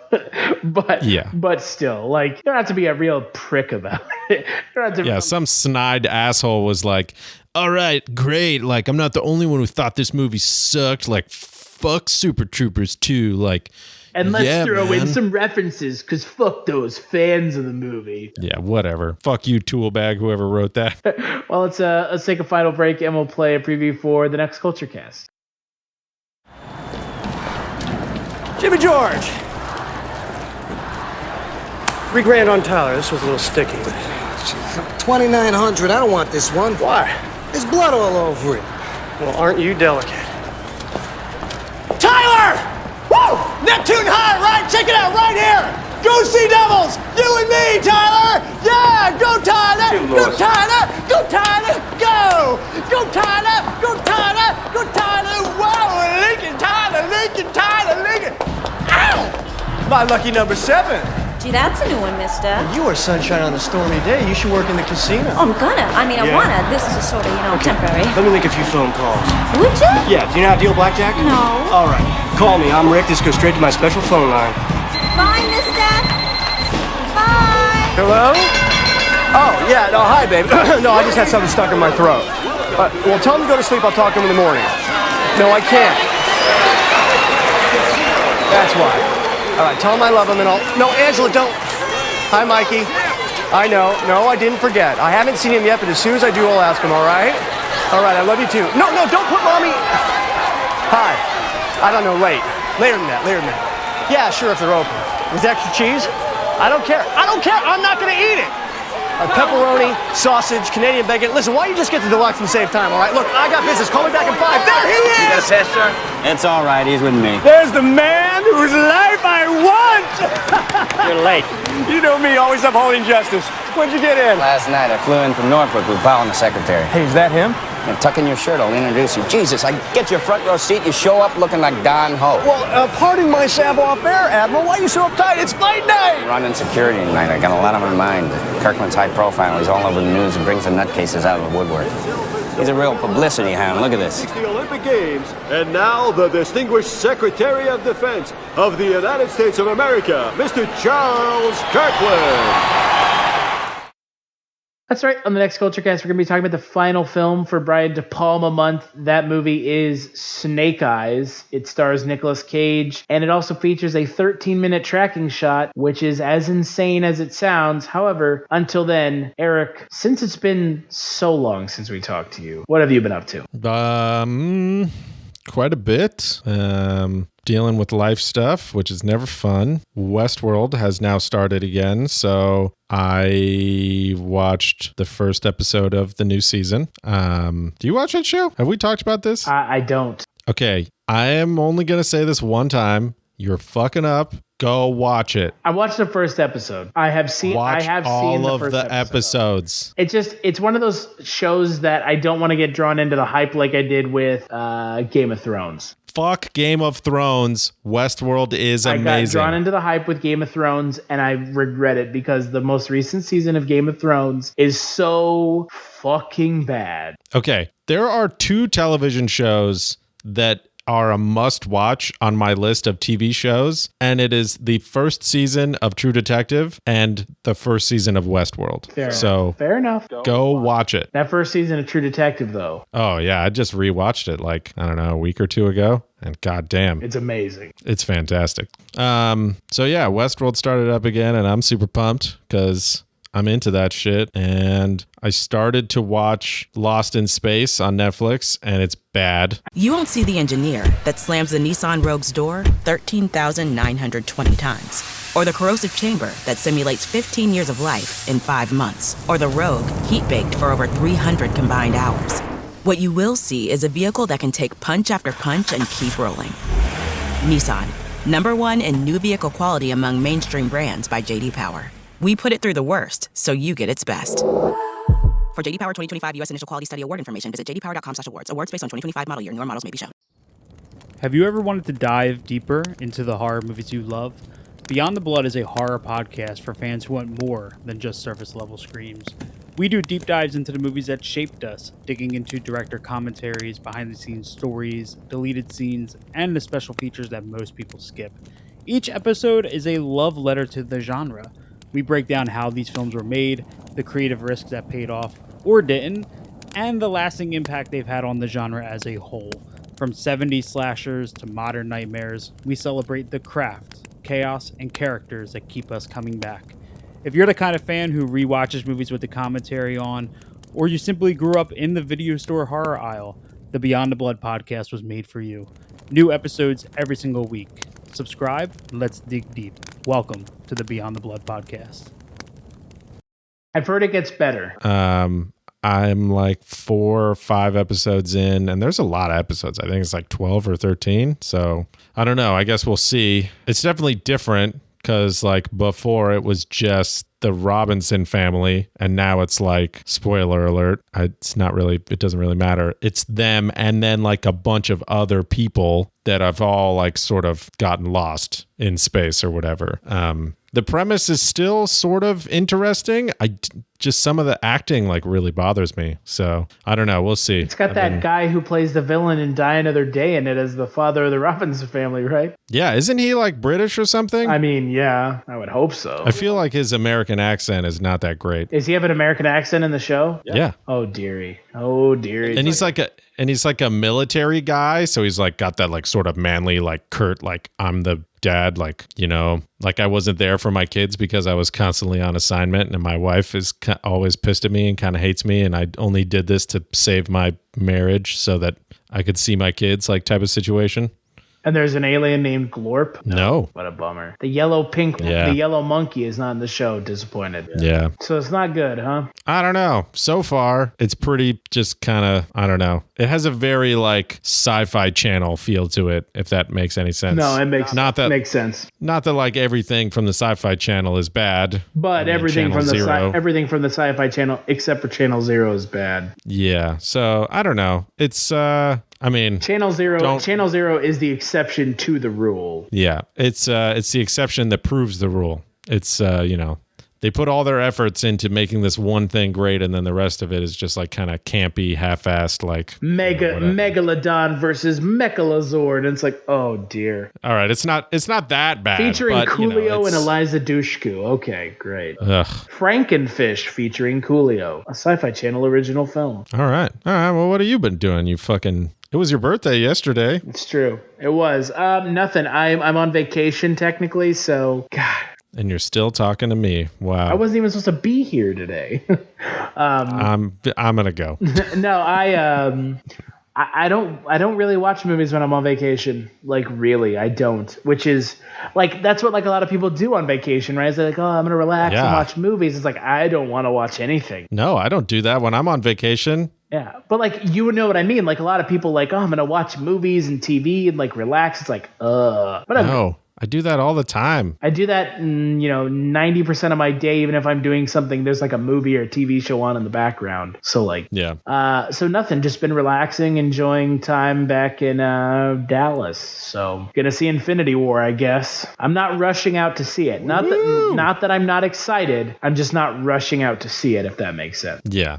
But still, like, you don't have to be a real prick about it. Some snide asshole was like, all right, great. Like, I'm not the only one who thought this movie sucked. Like, fuck Super Troopers 2. Like, and let's throw in some references, because fuck those fans of the movie. Yeah, whatever. Fuck you, Toolbag, whoever wrote that. Well, let's take a final break, and we'll play a preview for the next Kulturecast. Jimmy George! $3,000 on Tyler. This was a little sticky. 2,900. I don't want this one. Why? There's blood all over it. Well, aren't you delicate? Tyler! Woo! Neptune high, right? Check it out right here! Go Sea Devils! You and me, Tyler! Yeah! Go Tyler! Go Tyler! Go Tyler! Go! Go Tyler! Go Tyler! Go Tyler! Wow! Lincoln Tyler! Lincoln Tyler! Lincoln! Ow! My lucky number 7. Gee, that's a new one, mister. You are sunshine on a stormy day. You should work in the casino. Oh, I'm gonna. I wanna. This is just sort of, temporary. Let me make a few phone calls. Would you? Yeah. Do you know how to deal blackjack? No. All right. Call me. I'm Rick. This goes straight to my special phone line. Bye, mister. Bye. Hello? Oh, yeah. No, hi, babe. No, I just had something stuck in my throat. Well, tell him to go to sleep. I'll talk to him in the morning. No, I can't. That's why. All right, tell him I love him and I'll... No, Angela, don't... Hi, Mikey. I know. No, I didn't forget. I haven't seen him yet, but as soon as I do, I'll ask him, all right? All right, I love you too. No, don't put Mommy... Hi. I don't know, late. Later than that. Yeah, sure, if they're open. With extra cheese? I don't care. I'm not going to eat it. Pepperoni, sausage, Canadian bacon. Listen, why don't you just get the deluxe and save time, all right? Look, I got business. Call me back in 5. There he is! You got a test, sir? It's all right. He's with me. There's the man whose life I want! You're late. You know me, always upholding justice. When'd you get in? Last night, I flew in from Norfolk with Powell and the secretary. Hey, is that him? And tuck in your shirt, I'll introduce you. Jesus, I get your front row seat, you show up looking like Don Ho. Well, pardon my savoir-faire, Admiral. Why are you so uptight? It's fight night! Running security tonight. I got a lot on my mind. Kirkland's high profile. He's all over the news and brings the nutcases out of the woodwork. He's a real publicity hound. Look at this. The Olympic Games, and now the distinguished Secretary of Defense of the United States of America, Mr. Charles Kirkland. That's right. On the next Kulturecast, we're going to be talking about the final film for Brian De Palma month. That movie is Snake Eyes. It stars Nicolas Cage, and it also features a 13-minute tracking shot, which is as insane as it sounds. However, until then, Eric, since it's been so long since we talked to you, what have you been up to? Quite a bit. Dealing with life stuff, which is never fun. Westworld has now started again, so I watched the first episode of the new season. Do you watch that show? Have we talked about this? I don't. Okay, I am only going to say this one time. You're fucking up. Go watch it. I watched the first episode. I have seen all of the the episodes. It's one of those shows that I don't want to get drawn into the hype like I did with Game of Thrones. Fuck Game of Thrones. Westworld is amazing. I got drawn into the hype with Game of Thrones, and I regret it because the most recent season of Game of Thrones is so fucking bad. Okay, there are 2 television shows that are a must-watch on my list of TV shows, and it is the first season of True Detective and the first season of Westworld. Fair enough. Go watch it. That first season of True Detective, though. Oh, yeah. I just rewatched it like, I don't know, a week or 2 ago, and goddamn. It's amazing. It's fantastic. So, yeah, Westworld started up again, and I'm super pumped because I'm into that shit. And I started to watch Lost in Space on Netflix, and it's bad. You won't see the engineer that slams the Nissan Rogue's door 13,920 times. Or the corrosive chamber that simulates 15 years of life in 5 months. Or the Rogue heat-baked for over 300 combined hours. What you will see is a vehicle that can take punch after punch and keep rolling. Nissan, #1 in new vehicle quality among mainstream brands by J.D. Power. We put it through the worst, so you get its best. For J.D. Power 2025 U.S. Initial Quality Study Award information, visit jdpower.com/awards. Awards based on 2025 model year. Newer models may be shown. Have you ever wanted to dive deeper into the horror movies you love? Beyond the Blood is a horror podcast for fans who want more than just surface-level screams. We do deep dives into the movies that shaped us, digging into director commentaries, behind-the-scenes stories, deleted scenes, and the special features that most people skip. Each episode is a love letter to the genre. We break down how these films were made, the creative risks that paid off or didn't, and the lasting impact they've had on the genre as a whole. From 70s slashers to modern nightmares, we celebrate the craft, chaos, and characters that keep us coming back. If you're the kind of fan who rewatches movies with the commentary on, or you simply grew up in the video store horror aisle, the Beyond the Blood podcast was made for you. New episodes every single week. Subscribe, and let's dig deep. Welcome to the Beyond the Blood podcast. I've heard it gets better. I'm like 4 or 5 episodes in, and there's a lot of episodes. I think it's like 12 or 13. So I don't know. I guess we'll see. It's definitely different because like before it was just the Robinson family, and now it's like, spoiler alert, it doesn't really matter. It's them and then like a bunch of other people that have all like sort of gotten lost in space or whatever. The premise is still sort of interesting. Just some of the acting like really bothers me. So I don't know. We'll see. It's got that guy who plays the villain in Die Another Day in it as the father of the Robinson family, right? Yeah. Isn't he like British or something? I mean, yeah, I would hope so. I feel like his American accent is not that great. Does he have an American accent in the show? Yeah. Oh, dearie. Oh, dearie. And he's like a military guy. So he's like got that like sort of manly, like curt, like I'm the dad, like, you know, like I wasn't there for my kids because I was constantly on assignment, and my wife is always pissed at me and kind of hates me, and I only did this to save my marriage so that I could see my kids, like type of situation. And there's an alien named Glorp? No. What a bummer. The yellow monkey is not in the show. Disappointed. Yeah. So it's not good, huh? I don't know. So far, it's pretty just kind of, I don't know. It has a very like sci-fi channel feel to it, if that makes any sense. No, it makes sense. Not that like everything from the sci-fi channel is bad. But everything from the sci-fi channel except for Channel Zero is bad. Yeah. So I don't know. It's Channel Zero is the exception to the rule. Yeah. It's the exception that proves the rule. It's they put all their efforts into making this one thing great, and then the rest of it is just like kind of campy, half-assed, like Megalodon versus Mechalazord, and it's like, oh dear. All right, it's not that bad. Featuring Coolio and Eliza Dushku. Okay, great. Ugh. Frankenfish featuring Coolio, a Sci-Fi Channel original film. All right. Well, what have you been doing? It was your birthday yesterday. It's true. It was. Nothing. I'm on vacation technically, so God. And you're still talking to me. Wow. I wasn't even supposed to be here today. I'm gonna go. No, I don't really watch movies when I'm on vacation. Like really, I don't. Which is like that's what like a lot of people do on vacation, right? It's like, oh, I'm gonna relax and watch movies. It's like I don't want to watch anything. No, I don't do that when I'm on vacation. Yeah, but like you would know what I mean. Like a lot of people like, oh, I'm gonna watch movies and TV and like relax. It's like, whatever. No. I do that all the time. I do that, 90% of my day, even if I'm doing something, there's like a movie or a TV show on in the background. So like, yeah. So nothing, just been relaxing, enjoying time back in Dallas. So gonna see Infinity War, I guess. I'm not rushing out to see it. Not that I'm not excited. I'm just not rushing out to see it, if that makes sense. Yeah.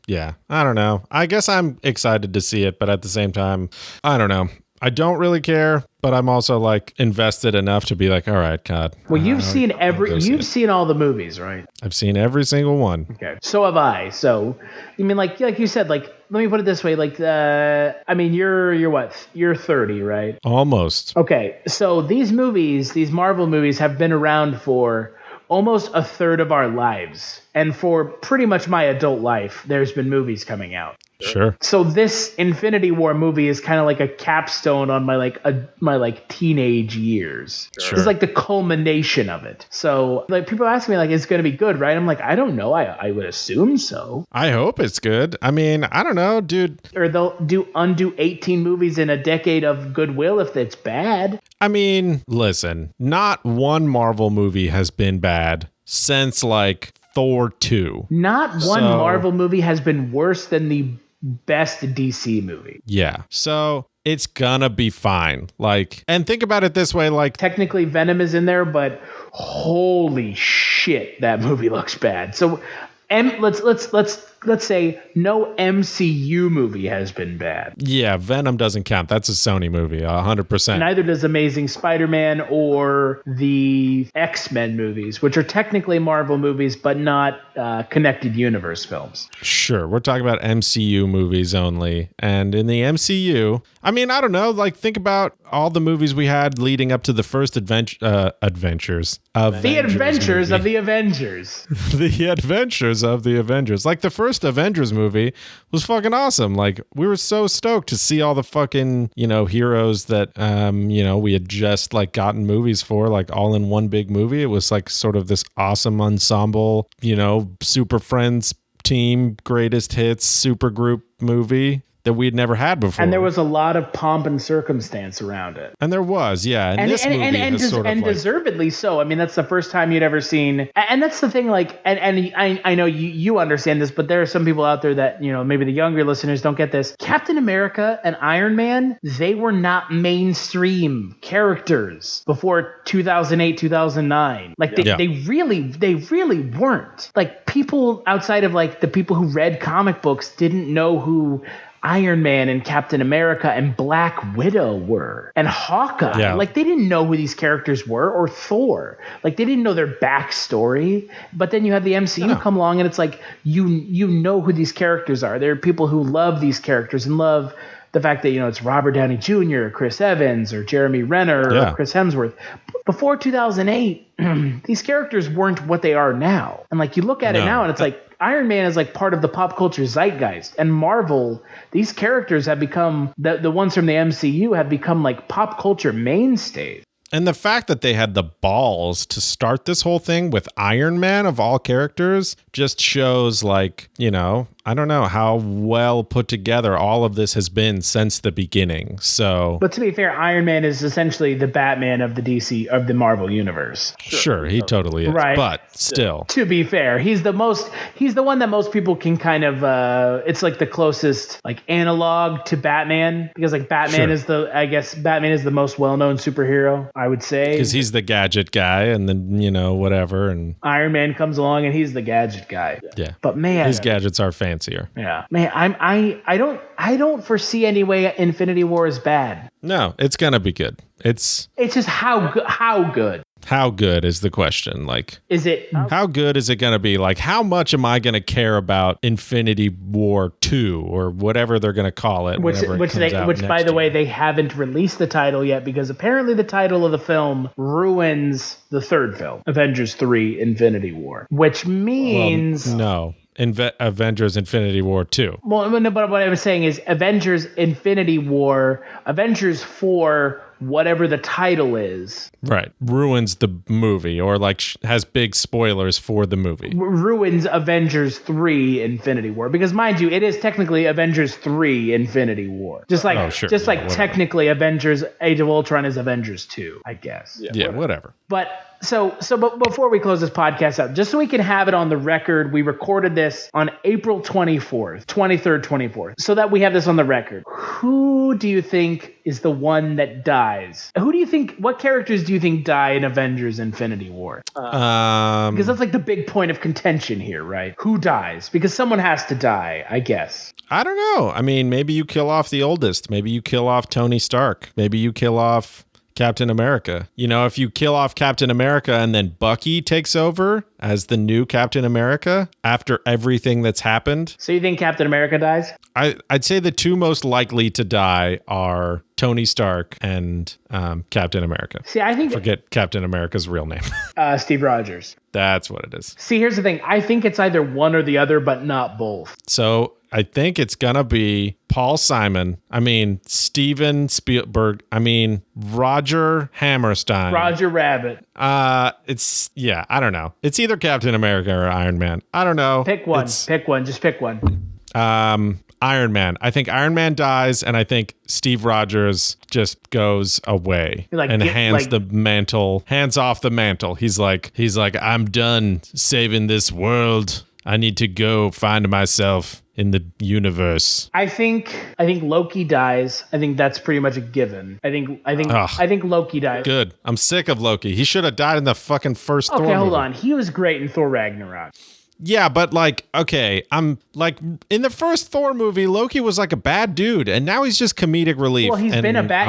Yeah. I don't know. I guess I'm excited to see it, but at the same time, I don't know. I don't really care, but I'm also like invested enough to be like, all right, God. Well, you've seen all the movies, right? I've seen every single one. Okay. So have I. So, you mean like you said, like, let me put it this way. Like, you're what? You're 30, right? Almost. Okay. So these Marvel movies have been around for almost a third of our lives. And for pretty much my adult life, there's been movies coming out. Sure. So this Infinity War movie is kind of like a capstone on my teenage years. Sure. It's like the culmination of it. So like people ask me like, it's going to be good, right? I'm like, I don't know. I would assume so. I hope it's good. I mean, I don't know, dude. Or they'll undo 18 movies in a decade of goodwill if it's bad. I mean, listen, not one Marvel movie has been bad since like Thor 2. Not one Marvel movie has been worse than the best DC movie. Yeah. So it's gonna be fine. Like, and think about it this way, like technically Venom is in there, but holy shit, that movie looks bad. So let's say no MCU movie has been bad. Yeah, Venom doesn't count. That's a Sony movie, 100%. Neither does Amazing Spider-Man or the X-Men movies, which are technically Marvel movies, but not connected universe films. Sure, we're talking about MCU movies only. And in the MCU, I mean, I don't know, like think about all the movies we had leading up to the first Adventures of the Adventures of the Avengers. The Adventures of the Avengers. Like the first Avengers movie was fucking awesome. Like we were so stoked to see all the fucking, heroes that, we had just like gotten movies for, like all in one big movie. It was like sort of this awesome ensemble, Super Friends team, greatest hits, super group movie that we'd never had before. And there was a lot of pomp and circumstance around it. And there was, yeah. And this movie is sort of like, deservedly so. I mean, that's the first time you'd ever seen. And that's the thing, like, and I know you understand this, but there are some people out there that, maybe the younger listeners don't get this. Captain America and Iron Man, they were not mainstream characters before 2008, 2009. Like, they really weren't. Like, people outside of, like, the people who read comic books didn't know who Iron Man and Captain America and Black Widow were, and Hawkeye. Yeah. Like, they didn't know who these characters were, or Thor. Like, they didn't know their backstory. But then you have the MCU come along, and it's like, you know who these characters are. There are people who love these characters and love the fact that, it's Robert Downey Jr., or Chris Evans, or Jeremy Renner, or Chris Hemsworth. Before 2008, these characters weren't what they are now. And like, you look at it now, and it's like, Iron Man is like part of the pop culture zeitgeist, and Marvel, these characters have become the ones from the MCU have become like pop culture mainstays. And the fact that they had the balls to start this whole thing with Iron Man of all characters just shows, like, you know, I don't know how well put together all of this has been since the beginning. So, but to be fair, Iron Man is essentially the Batman of the DC of the Marvel universe. Sure, he totally is. Right. But still, to be fair, he's the one that most people can kind of it's like the closest like analog to Batman, because like Batman is Batman is the most well-known superhero, I would say, because he's the gadget guy, and then, you know, whatever, and Iron Man comes along and he's the gadget guy. Yeah. But man, his gadgets are fancier. Yeah. Man, I don't foresee any way Infinity War is bad. No, it's gonna be good. It's just how good. How good is the question? Like, is it how good is it going to be? Like, how much am I going to care about Infinity War 2 or whatever they're going to call it? Which by the way, they haven't released the title yet, because apparently the title of the film ruins the third film, Avengers 3: Infinity War, which means no. Avengers Infinity War 2. Well, but what I was saying is Avengers Infinity War, Avengers 4, whatever the title is. Right. Ruins the movie, or like has big spoilers for the movie. Ruins Avengers 3 Infinity War. Because mind you, it is technically Avengers 3 Infinity War. Just like technically Avengers Age of Ultron is Avengers 2, I guess. Yeah, whatever. But but before we close this podcast out, just so we can have it on the record, we recorded this on April 23rd, 24th, so that we have this on the record. Who do you think is the one that dies? What characters do you think die in Avengers Infinity War? Because that's like the big point of contention here, right? Who dies? Because someone has to die, I guess. I don't know. I mean, maybe you kill off the oldest. Maybe you kill off Tony Stark. Maybe you kill off Captain America. You know, if you kill off Captain America and then Bucky takes over as the new Captain America after everything that's happened. So you think Captain America dies? I'd say the two most likely to die are Tony Stark and Captain America. See, I think... Forget Captain America's real name. Steve Rogers. That's what it is. See, here's the thing. I think it's either one or the other, but not both. So I think it's going to be Paul Simon. I mean, Steven Spielberg. I mean, Roger Hammerstein. Roger Rabbit. I don't know. It's either Captain America or Iron Man. I don't know. Pick one. Just pick one. Iron Man. I think Iron Man dies, and I think Steve Rogers just goes away hands off the mantle. He's like, I'm done saving this world. I need to go find myself in the universe. I think Loki dies. I think that's pretty much a given. I think Loki dies. Good. I'm sick of Loki. He should have died in the fucking first Thor movie. Okay, hold on. He was great in Thor Ragnarok. Yeah, but I'm like, in the first Thor movie, Loki was like a bad dude, and now he's just comedic relief. Well, he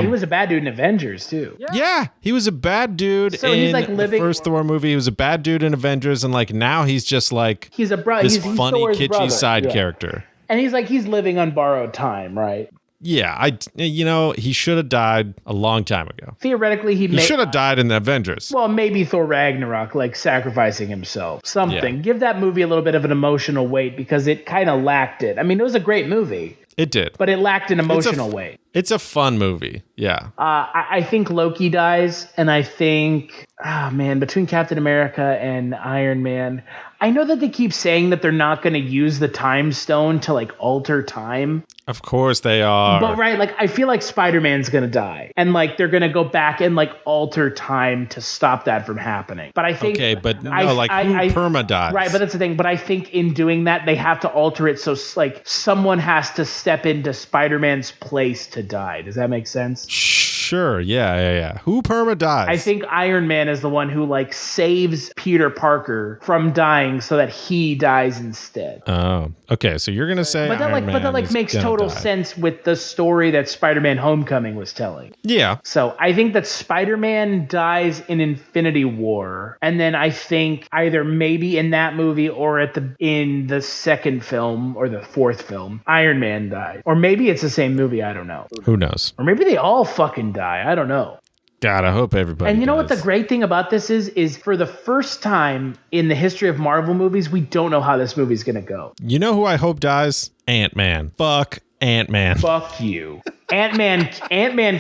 was a bad dude in Avengers too. Yeah, he was a bad dude in the first Thor movie. He was a bad dude in Avengers, and like now he's just like he's funny, Thor's kitschy brother. side character. And he's living on borrowed time, right? Yeah, he should have died a long time ago. Theoretically, he should have died in the Avengers. Well, maybe Thor Ragnarok, like sacrificing himself. Something. Yeah. Give that movie a little bit of an emotional weight, because it kind of lacked it. I mean, it was a great movie. It did. But it lacked an emotional weight. It's a fun movie. Yeah. I think Loki dies, and I think, between Captain America and Iron Man, I know that they keep saying that they're not going to use the time stone to like alter time. Of course they are. But right, like I feel like Spider-Man's going to die, and like they're going to go back and like alter time to stop that from happening. But I think who perma dies. Right, but that's the thing. But I think in doing that, they have to alter it so like someone has to step into Spider-Man's place to die. Does that make sense? Sure. Yeah. Who perma dies? I think Iron Man is the one who like saves Peter Parker from dying so that he dies instead. Oh, okay. So you're gonna say, but that makes total sense with the story that Spider-Man: Homecoming was telling. Yeah. So I think that Spider-Man dies in Infinity War, and then I think either maybe in that movie or in the second film or the fourth film, Iron Man dies, or maybe it's the same movie. I don't know. Who knows? Or maybe they all fucking die. I don't know. God, I hope everybody And you know does. what the great thing about this is for the first time in the history of Marvel movies, we don't know how this movie's going to go. You know who I hope dies? Ant-Man. Fuck Ant-Man. Fuck you. Ant-Man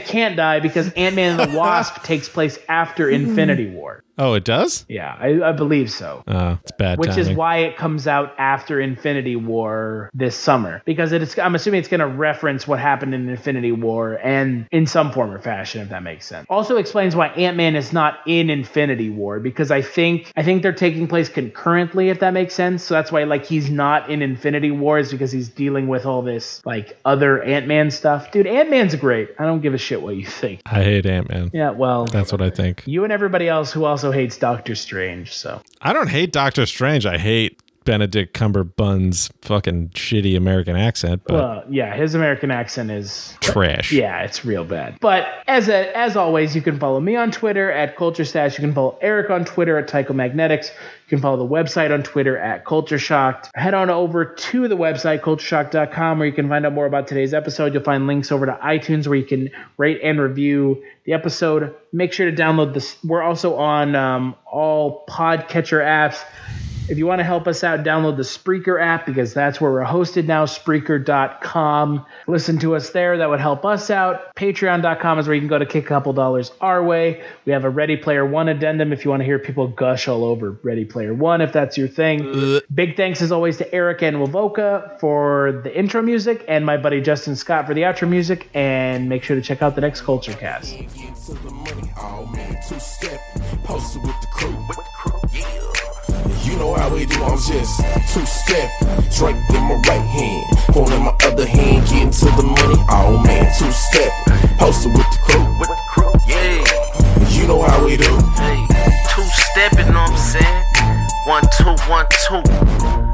can't die because Ant-Man and the Wasp takes place after Infinity War. Oh, it does? Yeah, I believe so. Oh, it's bad Which timing. is why it comes out after Infinity War this summer. Because I'm assuming it's going to reference what happened in Infinity War and in some form or fashion, if that makes sense. Also explains why Ant-Man is not in Infinity War, because I think they're taking place concurrently, if that makes sense. So that's why he's not in Infinity War, is because he's dealing with all this other Ant-Man stuff. Dude, Ant-Man's great. I don't give a shit what you think. I hate Ant-Man. Yeah, well, that's what I think. You and everybody else who also hates Doctor Strange, so. I don't hate Doctor Strange. I hate Benedict Cumberbatch's fucking shitty American accent. But well, yeah, his American accent is trash. Yeah, it's real bad. But as always, you can follow me on Twitter at Kulturestash. You can follow Eric on Twitter at TychoMagnetics. You can follow the website on Twitter at CultureShocked. Head on over to the website, cultureshocked.com, where you can find out more about today's episode. You'll find links over to iTunes where you can rate and review the episode. Make sure to download this. We're also on all podcatcher apps. If you want to help us out, download the Spreaker app, because that's where we're hosted now, Spreaker.com. Listen to us there. That would help us out. Patreon.com is where you can go to kick a couple dollars our way. We have a Ready Player One addendum if you want to hear people gush all over Ready Player One, if that's your thing. Big thanks, as always, to Eric and Wovoka for the intro music, and my buddy Justin Scott for the outro music. And make sure to check out the next Kulturecast. Posted with the crew. You know how we do, I'm just two-step, drink in my right hand, phone in my other hand, getting to the money, oh man, two-step, posted with the crew, yeah, you know how we do. Hey, two-step, you know what I'm saying, 1, 2, 1, 2.